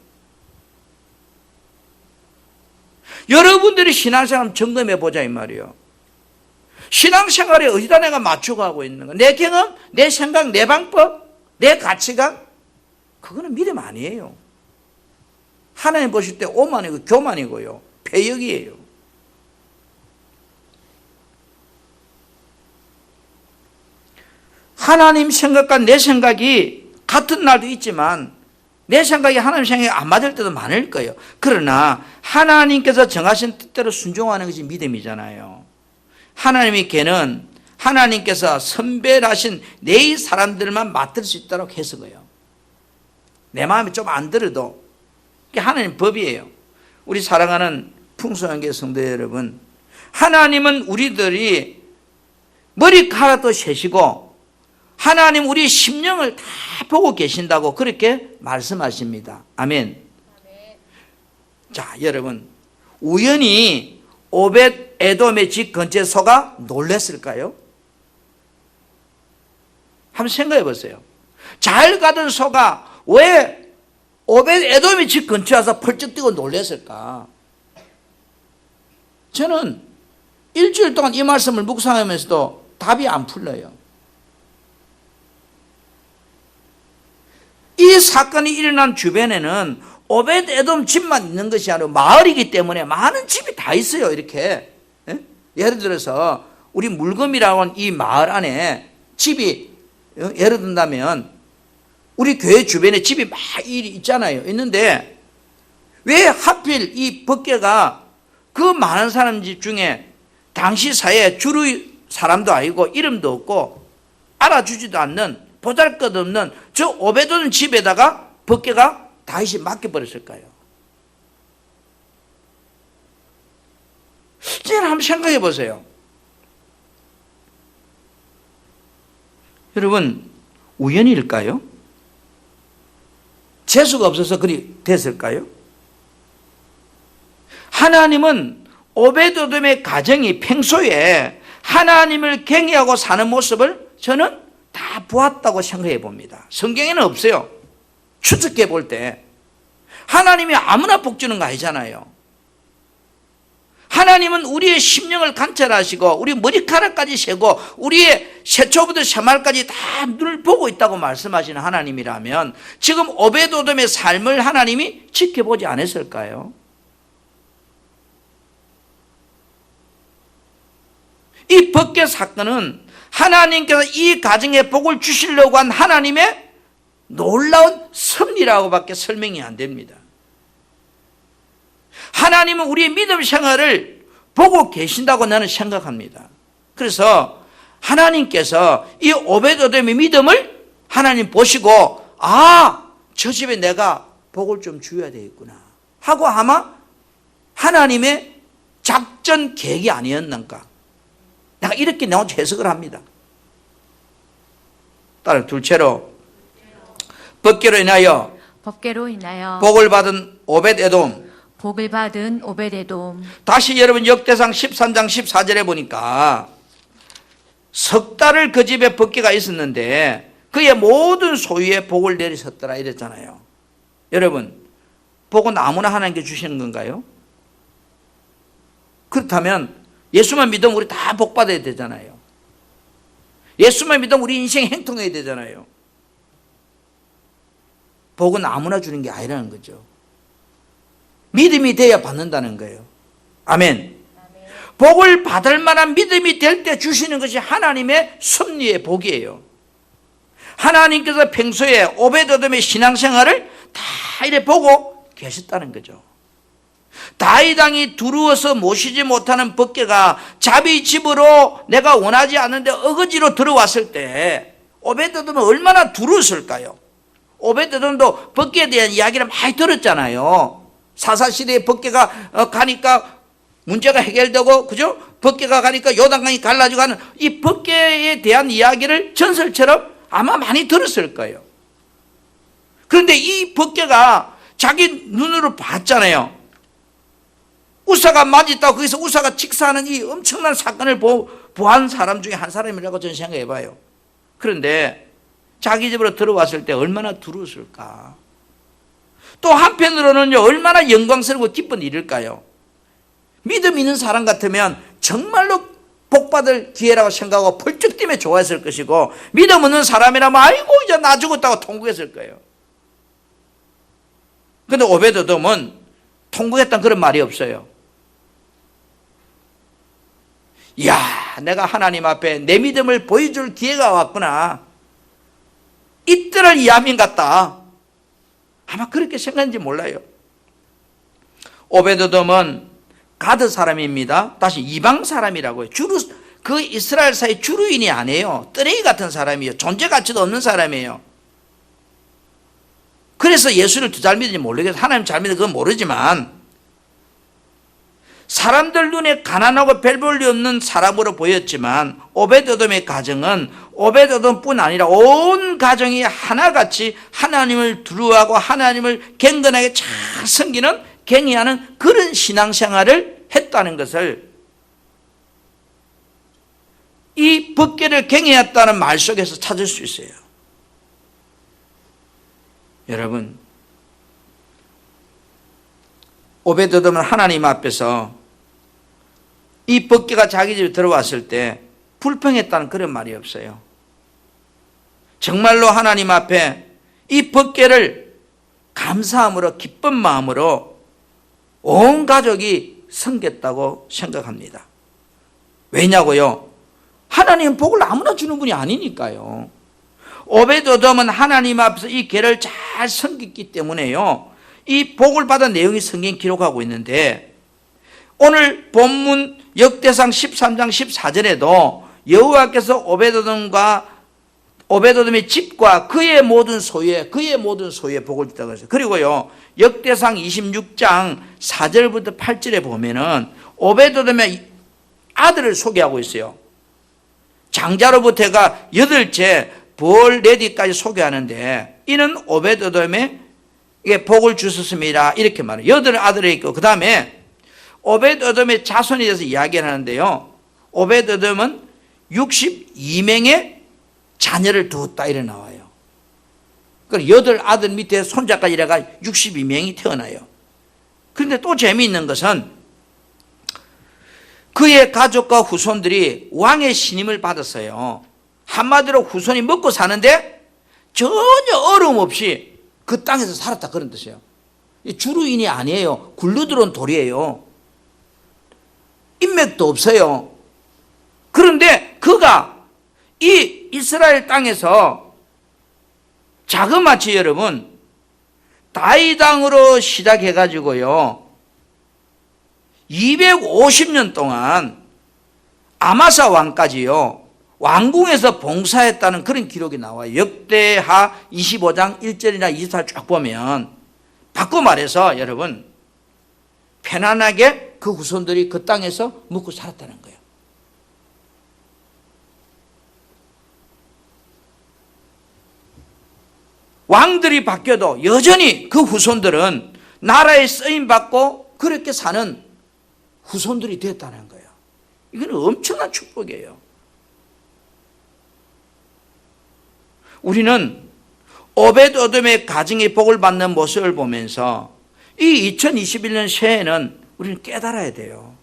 S1: 여러분들이 신앙생활 점검해 보자 이 말이에요. 신앙생활에 어디다 내가 맞춰가고 있는 거? 내 경험, 내 생각, 내 방법, 내 가치관? 그거는 믿음 아니에요. 하나님 보실 때 오만이고 교만이고요. 패역이에요. 하나님 생각과 내 생각이 같은 날도 있지만 내 생각이 하나님 생각이 안 맞을 때도 많을 거예요. 그러나 하나님께서 정하신 뜻대로 순종하는 것이 믿음이잖아요. 하나님의 궤는 하나님께서 선별하신 네 사람들만 맡을 수 있도록 해서고요. 내 마음이 좀 안 들어도 이게 하나님 법이에요. 우리 사랑하는 풍성한교회 성도 여러분, 하나님은 우리들이 머리카락도 세시고 하나님 우리 심령을 다 보고 계신다고 그렇게 말씀하십니다. 아멘. 자, 여러분, 우연히 오벳 에돔의 집 근처에 소가 놀랐을까요? 한번 생각해 보세요. 잘 가던 소가 왜 오벳 에돔의 집 근처에 와서 펄쩍 뛰고 놀랐을까? 저는 일주일 동안 이 말씀을 묵상하면서도 답이 안 풀려요. 이 사건이 일어난 주변에는 오벳 에돔 집만 있는 것이 아니라 마을이기 때문에 많은 집이 다 있어요. 이렇게 예를 들어서 우리 물금이라고 하는 이 마을 안에 집이 예를 든다면 우리 교회 주변에 집이 막 있잖아요. 있는데 왜 하필 이 법궤가 그 많은 사람 집 중에 당시 사회에 주의 사람도 아니고 이름도 없고 알아주지도 않는 보잘것없는 저 오베돔 집에다가 법궤가 다윗이 맡겨버렸을까요? 이제 한번 생각해 보세요. 여러분, 우연일까요? 재수가 없어서 그리 됐을까요? 하나님은 오베도돔의 가정이 평소에 하나님을 경외하고 사는 모습을 저는 다 보았다고 생각해 봅니다. 성경에는 없어요. 추측해 볼 때 하나님이 아무나 복 주는 거 아니잖아요. 하나님은 우리의 심령을 관찰하시고 우리 머리카락까지 세고 우리의 세초부터 새말까지 다 눈을 보고 있다고 말씀하시는 하나님이라면 지금 오베도돔의 삶을 하나님이 지켜보지 않았을까요? 이 법궤 사건은 하나님께서 이 가정에 복을 주시려고 한 하나님의 놀라운 섭리라고밖에 설명이 안 됩니다. 하나님은 우리의 믿음 생활을 보고 계신다고 나는 생각합니다. 그래서 하나님께서 이 오베도돔의 믿음을 하나님 보시고 저 집에 내가 복을 좀 주어야 되겠구나 하고 아마 하나님의 작전 계획이 아니었는가, 내가 이렇게 해석을 합니다. 따라 둘째로 법궤로 인하여 복을 받은 오벳에돔.
S2: 복을 받은 오벳에돔.
S1: 다시 여러분 역대상 13장 14절에 보니까 석 달을 그 집에 법궤가 있었는데 그의 모든 소유에 복을 내리셨더라 이랬잖아요. 여러분, 복은 아무나 하나님께 주시는 건가요? 그렇다면 예수만 믿으면 우리 다 복 받아야 되잖아요. 예수만 믿으면 우리 인생 행통해야 되잖아요. 복은 아무나 주는 게 아니라는 거죠. 믿음이 돼야 받는다는 거예요. 아멘. 복을 받을 만한 믿음이 될 때 주시는 것이 하나님의 섭리의 복이에요. 하나님께서 평소에 오베도돔의 신앙생활을 다 이래 보고 계셨다는 거죠. 다윗 왕이 두려워서 모시지 못하는 법궤가 자기 집으로 내가 원하지 않는데 어거지로 들어왔을 때 오베도돔은 얼마나 두려웠을까요? 오베도돔도 법궤에 대한 이야기를 많이 들었잖아요. 사사시대에 법궤가 가니까 문제가 해결되고, 그죠? 법궤가 가니까 요단강이 갈라지고 하는 이 법궤에 대한 이야기를 전설처럼 아마 많이 들었을 거예요. 그런데 이 법궤가 자기 눈으로 봤잖아요. 우사가 맞았다고 거기서 우사가 직사하는 이 엄청난 사건을 보한 사람 중에 한 사람이라고 저는 생각해 봐요. 그런데 자기 집으로 들어왔을 때 얼마나 두려웠을까. 또 한편으로는요, 얼마나 영광스럽고 기쁜 일일까요? 믿음 있는 사람 같으면 정말로 복받을 기회라고 생각하고 펄쩍 뛰며 좋아했을 것이고, 믿음 없는 사람이라면 아이고 이제 나 죽었다고 통곡했을 거예요. 그런데 오베도돔은 통곡했다는 그런 말이 없어요. 이야, 내가 하나님 앞에 내 믿음을 보여줄 기회가 왔구나, 이때를 이하민 같다, 아마 그렇게 생각했는지 몰라요. 오베도돔은 가드 사람입니다. 다시 이방 사람이라고 해요. 주로 그 이스라엘 사회 주류인이 아니에요. 쓰레기 같은 사람이에요. 존재 가치도 없는 사람이에요. 그래서 예수를 더 잘 믿는지 모르겠어요. 하나님 잘 믿는 그건 모르지만 사람들 눈에 가난하고 별 볼 일 없는 사람으로 보였지만 오벳에돔의 가정은 오벳에돔뿐 아니라 온 가정이 하나같이 하나님을 두려워하고 하나님을 경건하게 잘 섬기는 경외하는 그런 신앙생활을 했다는 것을 이 법궤를 경외했다는 말 속에서 찾을 수 있어요. 여러분, 오벳에돔은 하나님 앞에서 이 법궤가 자기 집에 들어왔을 때 불평했다는 그런 말이 없어요. 정말로 하나님 앞에 이 법궤를 감사함으로 기쁜 마음으로 온 가족이 섬겼다고 생각합니다. 왜냐고요? 하나님은 복을 아무나 주는 분이 아니니까요. 오벳에돔은 하나님 앞에서 이 궤를 잘 섬겼기 때문에요. 이 복을 받은 내용이 성경에 기록하고 있는데 오늘 본문 역대상 13장 14절에도 여호와께서 오벳에돔의 집과 그의 모든 소유에 복을 주다고 했어요. 그리고요 역대상 26장 4절부터 8절에 보면은 오벳에돔의 아들을 소개하고 있어요. 장자로부터가 8째 벌레디까지 소개하는데 이는 오벳에돔의 복을 주셨습니다. 이렇게 말해요. 8아들이 있고 그 다음에 오벳에돔의 자손에 대해서 이야기를 하는데요. 오벳에돔은 62명의 자녀를 두었다 이래 나와요. 그러니까 8아들 밑에 손자까지 이래가 62명이 태어나요. 그런데 또 재미있는 것은 그의 가족과 후손들이 왕의 신임을 받았어요. 한마디로 후손이 먹고 사는데 전혀 어려움 없이 그 땅에서 살았다 그런 뜻이에요. 주류인이 아니에요. 굴러들어온 돌이에요. 인맥도 없어요. 그런데 그가 이 이스라엘 땅에서 자그마치 여러분 다윗왕으로 시작해가지고요 250년 동안 아마사 왕까지요 왕궁에서 봉사했다는 그런 기록이 나와요. 역대하 25장 1절이나 24절 쭉 보면 바꿔 말해서 여러분 편안하게 그 후손들이 그 땅에서 먹고 살았다는 거예요. 왕들이 바뀌어도 여전히 그 후손들은 나라에 쓰임받고 그렇게 사는 후손들이 됐다는 거예요. 이건 엄청난 축복이에요. 우리는 오벳에돔의 가정의 복을 받는 모습을 보면서 이 2021년 새해에는 우리는 깨달아야 돼요.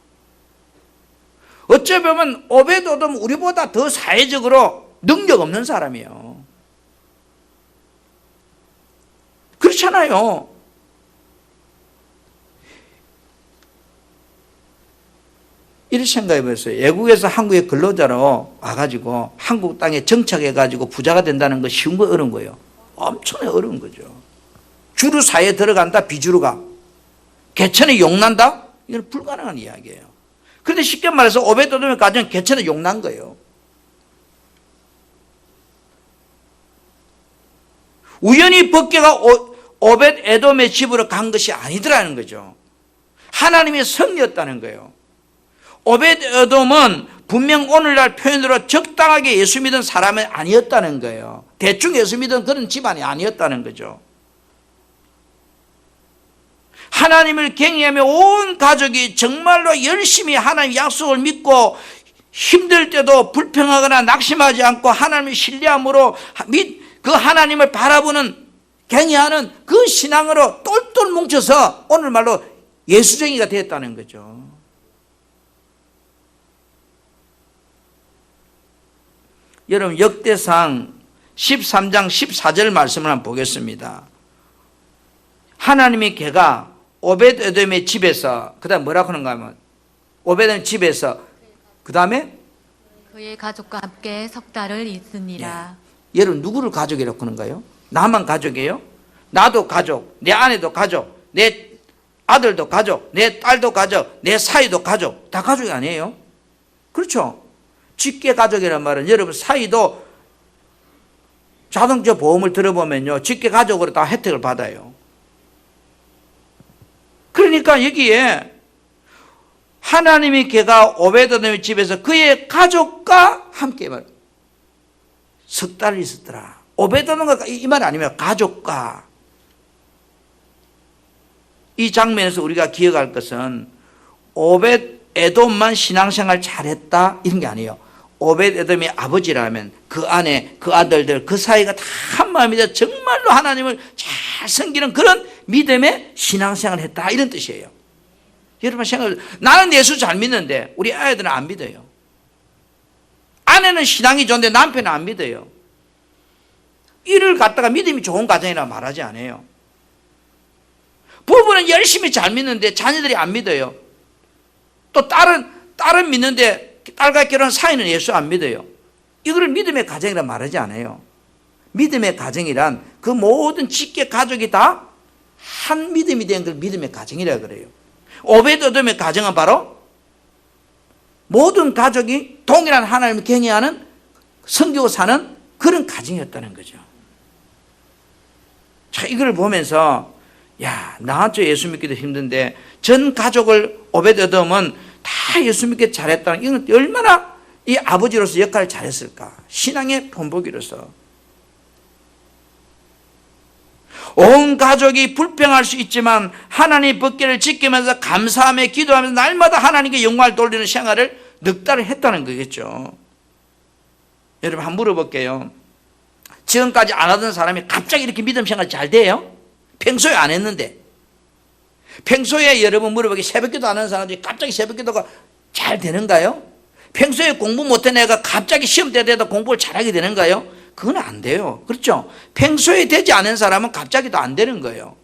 S1: 어찌 보면 오벳에돔 우리보다 더 사회적으로 능력 없는 사람이에요. 그렇잖아요. 이렇게 생각해 보세요. 외국에서 한국에 근로자로 와가지고 한국 땅에 정착해가지고 부자가 된다는 거 쉬운 거 어려운 거예요. 엄청나게 어려운 거죠. 주류 사회에 들어간다, 비주류가. 개천에 용난다? 이건 불가능한 이야기예요. 그런데 쉽게 말해서 오벳에돔의 가정은 개천에 용난 거예요. 우연히 법궤가 오벳에돔의 집으로 간 것이 아니더라는 거죠. 하나님의 섭리였다는 거예요. 오벳에돔은 분명 오늘날 표현으로 적당하게 예수 믿은 사람은 아니었다는 거예요. 대충 예수 믿은 그런 집안이 아니었다는 거죠. 하나님을 경외하며 온 가족이 정말로 열심히 하나님 약속을 믿고 힘들 때도 불평하거나 낙심하지 않고 하나님을 신뢰함으로 그 하나님을 바라보는 경외하는 그 신앙으로 똘똘 뭉쳐서 오늘 말로 예수쟁이가 되었다는 거죠. 여러분 역대상 13장 14절 말씀을 한번 보겠습니다. 하나님의 궤가 오벳에돔의 집에서 그 다음 뭐라고 하는가 하면 오벳에돔 집에서 그 다음에
S2: 그의 가족과 함께 석 달을 있으니라.
S1: 여러분 누구를 가족이라고 하는가요? 나만 가족이에요? 나도 가족, 내 아내도 가족, 내 아들도 가족, 내 딸도 가족, 내 사위도 가족. 다 가족이 아니에요? 그렇죠? 직계 가족이란 말은 여러분 사이도 자동차 보험을 들어보면요, 직계 가족으로 다 혜택을 받아요. 그러니까 여기에 하나님이 걔가 오베드돔의 집에서 그의 가족과 함께 석 달을 있었더라. 오베드돔과 이 말 아니면 가족과. 이 장면에서 우리가 기억할 것은 오벳에돔만 신앙생활 잘했다 이런 게 아니에요. 오벳에돔의 아버지라면 그 아내, 그 아들들, 그 사이가 다 한마음이 돼 정말로 하나님을 잘 섬기는 그런 믿음의 신앙생활을 했다 이런 뜻이에요. 여러분 생각해, 나는 예수 잘 믿는데 우리 아이들은 안 믿어요. 아내는 신앙이 좋은데 남편은 안 믿어요. 이를 갖다가 믿음이 좋은 가정이라 말하지 않아요. 부부는 열심히 잘 믿는데 자녀들이 안 믿어요. 또 딸은 믿는데 딸과 결혼한 사이는 예수 안 믿어요. 이거를 믿음의 가정이라 말하지 않아요. 믿음의 가정이란 그 모든 직계 가족이 다 한 믿음이 된 걸 믿음의 가정이라 그래요. 오베드돔의 가정은 바로 모든 가족이 동일한 하나님을 경외하는 섬기고 사는 그런 가정이었다는 거죠. 자, 이걸 보면서 야, 나한테 예수 믿기도 힘든데 전 가족을 오베드돔은 다 예수 믿기 잘했다는 이건 얼마나 이 아버지로서 역할을 잘했을까. 신앙의 본보기로서. 온 가족이 불평할 수 있지만 하나님의 법궤를 지키면서 감사하며 기도하면서 날마다 하나님께 영광을 돌리는 생활을 넉 달을 했다는 거겠죠. 여러분 한번 물어볼게요. 지금까지 안 하던 사람이 갑자기 이렇게 믿음 생활 잘 돼요? 평소에 안 했는데. 평소에 여러분 물어보기 새벽기도 안 하는 사람들이 갑자기 새벽기도가 잘 되는가요? 평소에 공부 못한 애가 갑자기 시험 때 돼도 공부를 잘하게 되는가요? 그건 안 돼요. 그렇죠? 평소에 되지 않은 사람은 갑자기도 안 되는 거예요.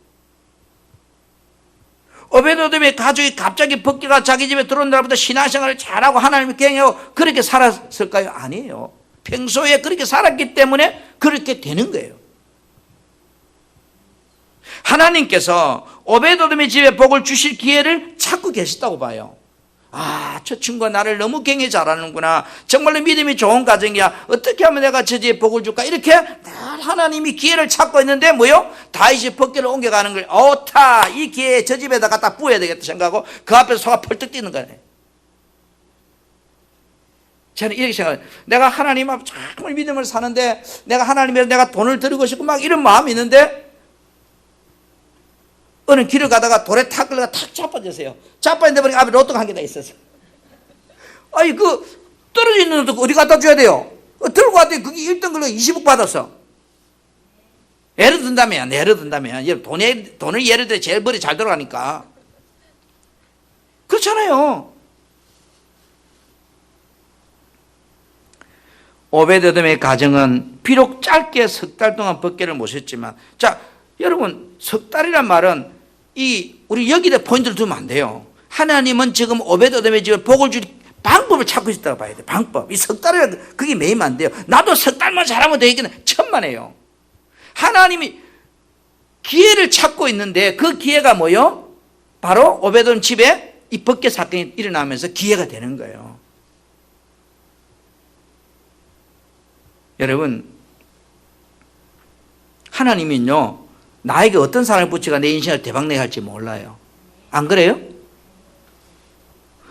S1: 오베드돔의 가족이 갑자기 법궤가 자기 집에 들어온 날부터 신앙생활을 잘하고 하나님을 경외하고 그렇게 살았을까요? 아니에요. 평소에 그렇게 살았기 때문에 그렇게 되는 거예요. 하나님께서 오베드돔의 집에 복을 주실 기회를 찾고 계시다고 봐요. 아, 저 친구가 나를 너무 경외 잘하는구나. 정말로 믿음이 좋은 가정이야. 어떻게 하면 내가 저 집에 복을 줄까? 이렇게 늘 하나님이 기회를 찾고 있는데 뭐요? 다윗이 법궤를 옮겨가는 걸 옳다. 이 기회에 저 집에다 갖다 부어야 되겠다 생각하고 그 앞에서 소가 펄떡 뛰는 거예요. 저는 이렇게 생각해요. 내가 하나님 앞에 정말 믿음을 사는데 내가 하나님에 내가 돈을 드리고 싶고 막 이런 마음이 있는데 어느 길을 가다가 돌에 탁 걸려가 탁 자빠졌어요. 자빠졌는데 보니까 앞에 로또가 한 개 다 있었어. 아니 떨어져 있는 것도 어디 갖다 줘야 돼요? 들고 왔더니 그게 1등 걸려 20억 받았어. 예를 든다면 돈을 예를 들어 제일 머리 잘 들어가니까 그렇잖아요. 오베드돔의 가정은 비록 짧게 석 달 동안 법궤를 모셨지만, 자 여러분 석 달이란 말은 우리 여기다 포인트를 두면 안 돼요. 하나님은 지금 오베드돔의 집에 복을 줄 방법을 찾고 있다고 봐야 돼요. 방법. 이 석 달이라 그게 매이면 안 돼요. 나도 석 달만 잘하면 되겠네. 천만에요. 하나님이 기회를 찾고 있는데 그 기회가 뭐요? 바로 오베드돔 집에 이 법궤 사건이 일어나면서 기회가 되는 거예요. 여러분 하나님은요 나에게 어떤 사람을 붙여가 내 인생을 대박내게 할지 몰라요. 안 그래요?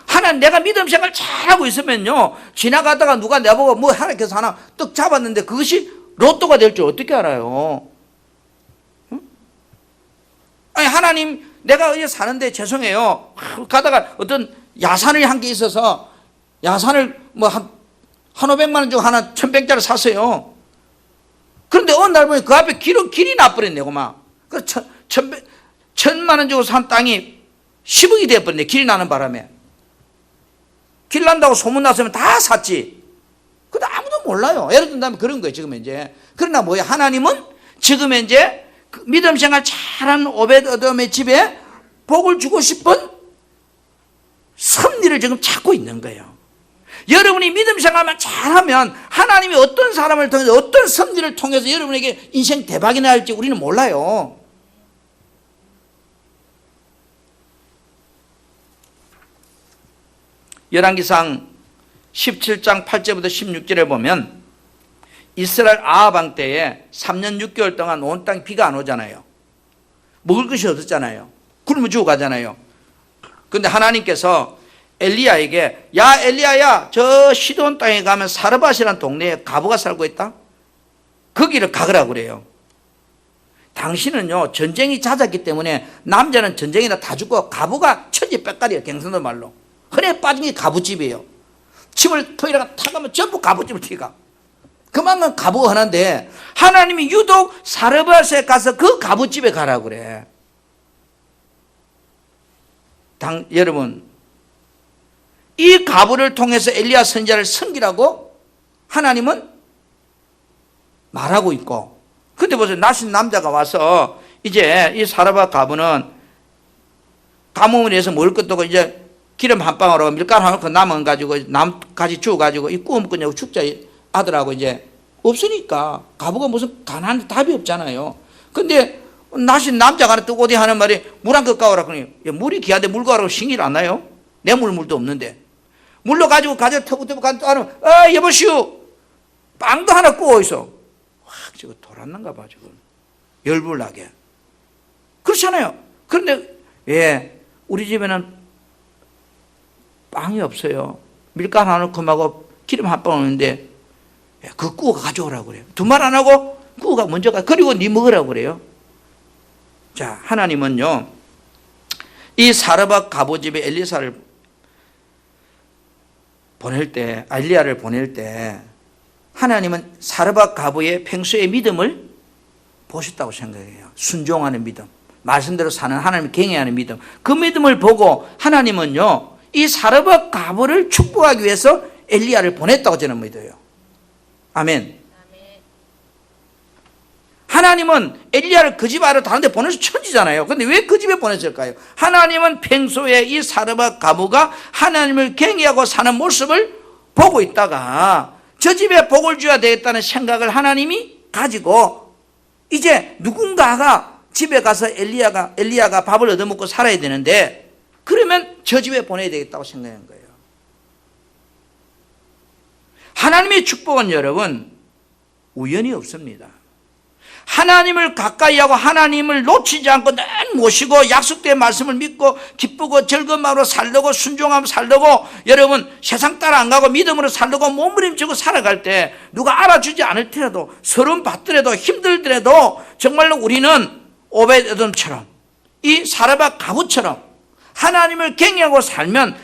S1: 하나님 내가 믿음 생활 잘하고 있으면요 지나가다가 누가 내보고 뭐 하나님께서 하나 떡 잡았는데 그것이 로또가 될 줄 어떻게 알아요? 응? 아니 하나님 내가 여기 사는데 죄송해요 가다가 어떤 야산이 한 개 있어서 야산을 뭐 한 500만 원 주고 하나 1000병짜리 샀어요. 그런데 어느 날 보니 그 앞에 길이 나버렸네, 고마. 그 1000만 원 주고 산 땅이 10억이 되어버렸네, 길이 나는 바람에. 길 난다고 소문났으면 다 샀지. 근데 아무도 몰라요. 예를 든다면 그런 거예요, 지금 이제. 그러나 뭐야, 하나님은 지금 이제 그 믿음 생활 잘하는 오베드돔의 집에 복을 주고 싶은 섭리를 지금 찾고 있는 거예요. 여러분이 믿음 생활만 잘하면 하나님이 어떤 사람을 통해서 어떤 섭리를 통해서 여러분에게 인생 대박이 날지 우리는 몰라요. 열왕기상 17장 8절부터 16절에 보면 이스라엘 아합 왕 때에 3년 6개월 동안 온 땅 비가 안 오잖아요. 먹을 것이 없었잖아요. 굶어 죽어가잖아요. 그런데 하나님께서 엘리야에게, 야 엘리야야, 저 시돈 땅에 가면 사르밧이라는 동네에 과부가 살고 있다. 거기를 가거라고 그래요. 당신은요 전쟁이 잦았기 때문에 남자는 전쟁이나 다 죽고 과부가 천지백갈이에요. 경상도 말로 흔해 빠진 게 과부집이에요. 침을 토이라가 타가면 전부 과부집을 튀가. 그만큼 과부가 흔한데 하나님이 유독 사르밧에 가서 그 과부집에 가라고 그래. 여러분, 이 과부를 통해서 엘리야 선지자를 섬기라고 하나님은 말하고 있고, 그때 보세요. 나신 남자가 와서 이제 이 사르밧 과부는 가뭄을 해서 먹을 것도 없고 이제 기름 한 방울하고 밀가루 한 방울 남은 가지고 나뭇가지 주워가지고 이 구워 먹냐고 죽자 아들하고 이제 없으니까 과부가 무슨 가난한데 답이 없잖아요. 근데 나신 남자가 하나 뜨고 어디 하는 말이 물 한 컵 가오라 그러니, 물이 귀한데 물 가오라고 신기를 안 나요? 내 물도 없는데 물로 가지고 가져 터부터부 가는 또 하면 여보시오 빵도 하나 구워 있어. 확 저거 돌았는가 봐 지금 열불 나게. 그렇잖아요. 그런데 왜 우리 집에는 빵이 없어요. 밀가루 하나 넣고 기름 한 방울 있는데 그 구워 가져오라고 그래요. 두 말 안 하고 구워가 먼저 가. 그리고 네 먹으라고 그래요. 자, 하나님은요 이 사르밧 과부집에 엘리야를 보낼 때 하나님은 사르밧 과부의 평소의 믿음을 보셨다고 생각해요. 순종하는 믿음, 말씀대로 사는 하나님을 경외하는 믿음. 그 믿음을 보고 하나님은요 이 사르밧 과부를 축복하기 위해서 엘리야를 보냈다고 저는 믿어요. 아멘. 하나님은 엘리야를 그 집 아래 다른 데 보내서 천지잖아요. 그런데 왜 그 집에 보냈을까요? 하나님은 평소에 이 사르밧 과부가 하나님을 경외하고 사는 모습을 보고 있다가 저 집에 복을 줘야 되겠다는 생각을 하나님이 가지고 이제 누군가가 집에 가서 엘리야가 밥을 얻어먹고 살아야 되는데 그러면 저 집에 보내야 되겠다고 생각한 거예요. 하나님의 축복은 여러분 우연이 없습니다. 하나님을 가까이 하고 하나님을 놓치지 않고 늘 모시고 약속된 말씀을 믿고 기쁘고 즐거운 마음으로 살려고 순종하며 살려고 여러분 세상 따라 안 가고 믿음으로 살려고 몸부림치고 살아갈 때 누가 알아주지 않을 테라도 서름 받더라도 힘들더라도 정말로 우리는 오벳에돔처럼 이 사르밧 과부처럼 하나님을 경외하고 살면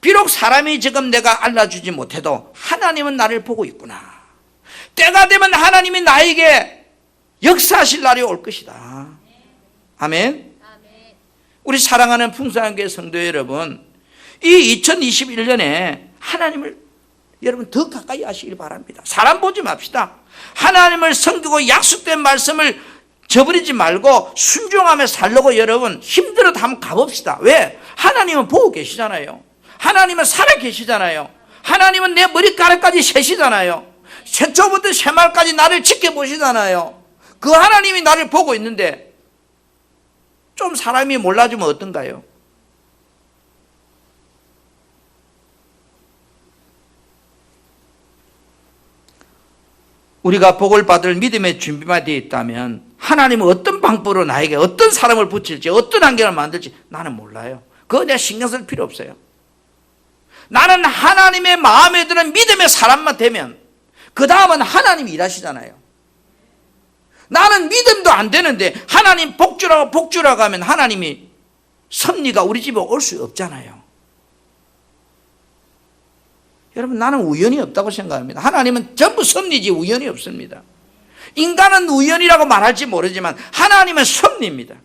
S1: 비록 사람이 지금 내가 알아주지 못해도 하나님은 나를 보고 있구나. 때가 되면 하나님이 나에게 역사하실 날이 올 것이다. 아멘. 우리 사랑하는 풍성한교회 성도 여러분, 이 2021년에 하나님을 여러분 더 가까이 하시길 바랍니다. 사람 보지 맙시다. 하나님을 섬기고 약속된 말씀을 저버리지 말고 순종하며 살려고 여러분 힘들어도 한번 가봅시다. 왜? 하나님은 보고 계시잖아요. 하나님은 살아 계시잖아요. 하나님은 내 머리카락까지 세시잖아요. 새초부터 새말까지 나를 지켜보시잖아요. 그 하나님이 나를 보고 있는데 좀 사람이 몰라주면 어떤가요? 우리가 복을 받을 믿음의 준비만 되어 있다면 하나님은 어떤 방법으로 나에게 어떤 사람을 붙일지 어떤 환경을 만들지 나는 몰라요. 그거 내가 신경 쓸 필요 없어요. 나는 하나님의 마음에 드는 믿음의 사람만 되면 그 다음은 하나님이 일하시잖아요. 나는 믿음도 안 되는데 하나님 복주라고 하면 하나님이 섭리가 우리 집에 올 수 없잖아요. 여러분 나는 우연이 없다고 생각합니다. 하나님은 전부 섭리지 우연이 없습니다. 인간은 우연이라고 말할지 모르지만 하나님은 섭리입니다.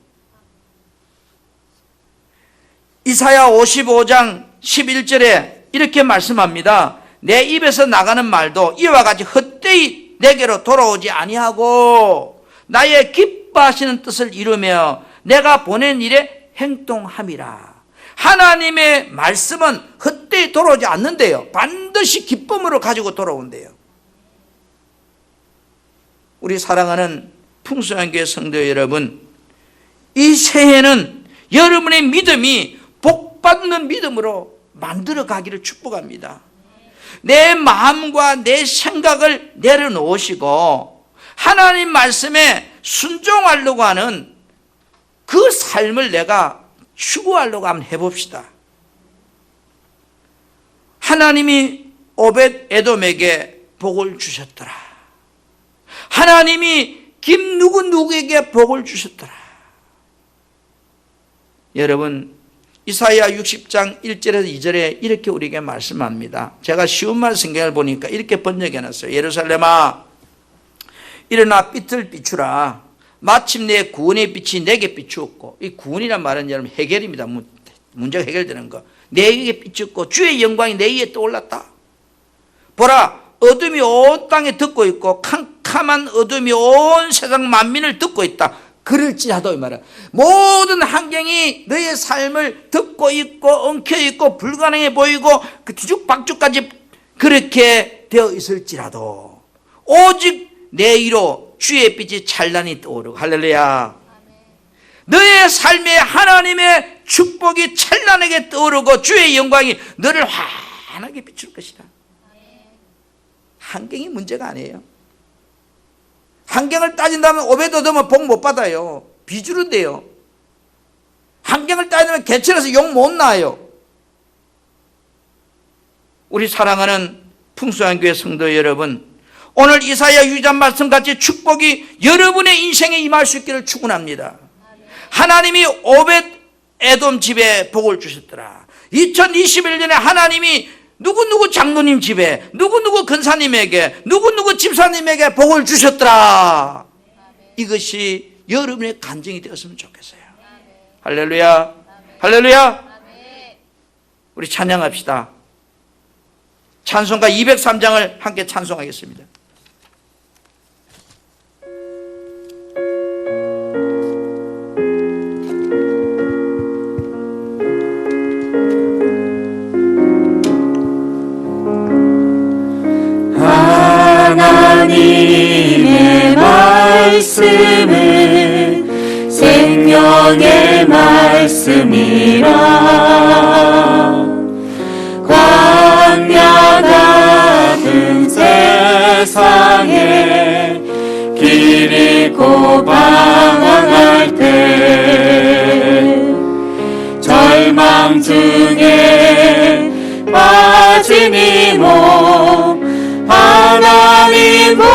S1: 이사야 55장 11절에 이렇게 말씀합니다. 내 입에서 나가는 말도 이와 같이 헛되이 내게로 돌아오지 아니하고 나의 기뻐하시는 뜻을 이루며 내가 보낸 일에 행동함이라. 하나님의 말씀은 헛되이 돌아오지 않는데요. 반드시 기쁨으로 가지고 돌아온대요. 우리 사랑하는 풍성한교회 성도 여러분, 이 새해는 여러분의 믿음이 복받는 믿음으로 만들어 가기를 축복합니다. 내 마음과 내 생각을 내려놓으시고 하나님 말씀에 순종하려고 하는 그 삶을 내가 추구하려고 한번 해봅시다. 하나님이 오벳 에돔에게 복을 주셨더라. 하나님이 김 누구에게 복을 주셨더라. 여러분, 이사야 60장 1절에서 2절에 이렇게 우리에게 말씀합니다. 제가 쉬운 말 성경을 보니까 이렇게 번역해놨어요. 예루살렘아, 일어나 빛을 비추라. 마침내 구원의 빛이 내게 비추었고, 이 구원이란 말은 여러분 해결입니다. 문제가 해결되는 거. 내게 비추었고 주의 영광이 내 위에 떠올랐다. 보라, 어둠이 온 땅에 덮고 있고 캄캄한 어둠이 온 세상 만민을 덮고 있다. 그럴지라도 이 말은 모든 환경이 너의 삶을 덮고 있고 엉켜 있고 불가능해 보이고 그 뒤죽박죽까지 그렇게 되어 있을지라도 오직 내 위로 주의 빛이 찬란히 떠오르고, 할렐루야. 너의 삶에 하나님의 축복이 찬란하게 떠오르고 주의 영광이 너를 환하게 비출 것이다. 환경이 문제가 아니에요. 환경을 따진다면 오베도돔은 복 못 받아요. 비주류인데요. 환경을 따지면 개천에서 욕 못 나요. 우리 사랑하는 풍성한 교회 성도 여러분, 오늘 이사야 유전 말씀같이 축복이 여러분의 인생에 임할 수 있기를 축원합니다. 하나님이 오벳 에돔 집에 복을 주셨더라. 2021년에 하나님이 누구누구 장로님 집에, 누구누구 근사님에게, 누구누구 집사님에게 복을 주셨더라. 이것이 여러분의 간증이 되었으면 좋겠어요. 할렐루야. 할렐루야. 우리 찬양합시다. 찬송가 203장을 함께 찬송하겠습니다.
S3: 하나님의 말씀은 생명의 말씀이라. 광야 같은 세상에 길 잃고 방황할 때, 절망 중에 빠진 이 몸 하나님 보아사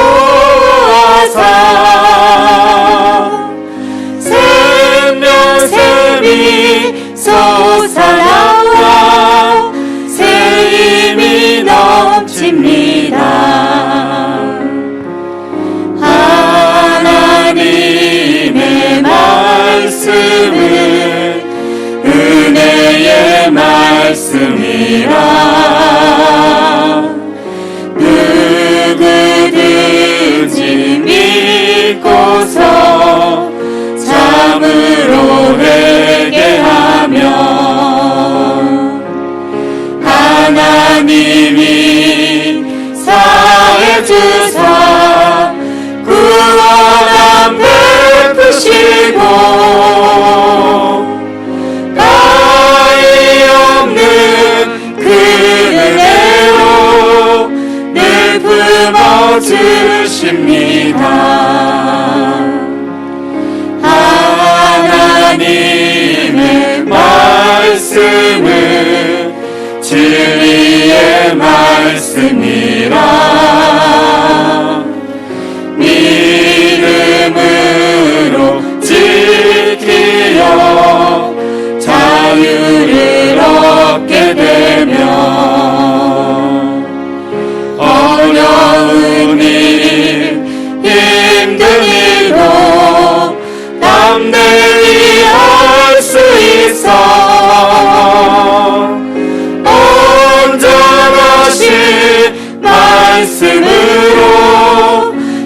S3: 생명샘이 솟아나와 새 힘이 넘칩니다. 하나님의 말씀은 은혜의 말씀이라. 누구든지 믿고서 참으로 회개하며 하나님이 사해 주사 구원함 베푸시고 가히 없는 그 은혜로 늘 품어주십니다. 하나님의 말씀은 진리의 말씀이라. 믿음으로 지키려 자유를 얻게 되면 어려운 일 힘든 일도 담대히 할 수 있어. 온전하신 말씀으로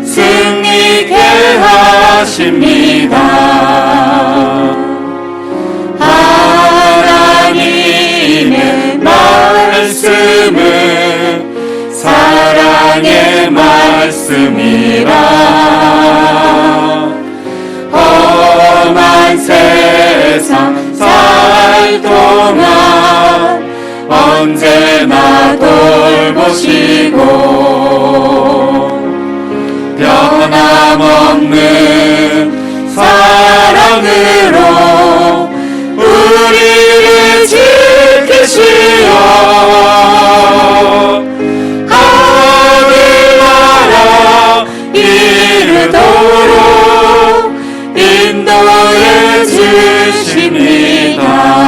S3: 승리케 하십니다. 하나님의 말씀은 사랑의 말씀이라. 험한 세상 살 동안 언제나 돌보시 지키시고 변함없는 사랑으로 우리를 지키시어 하늘나라 이르도록 인도해 주시니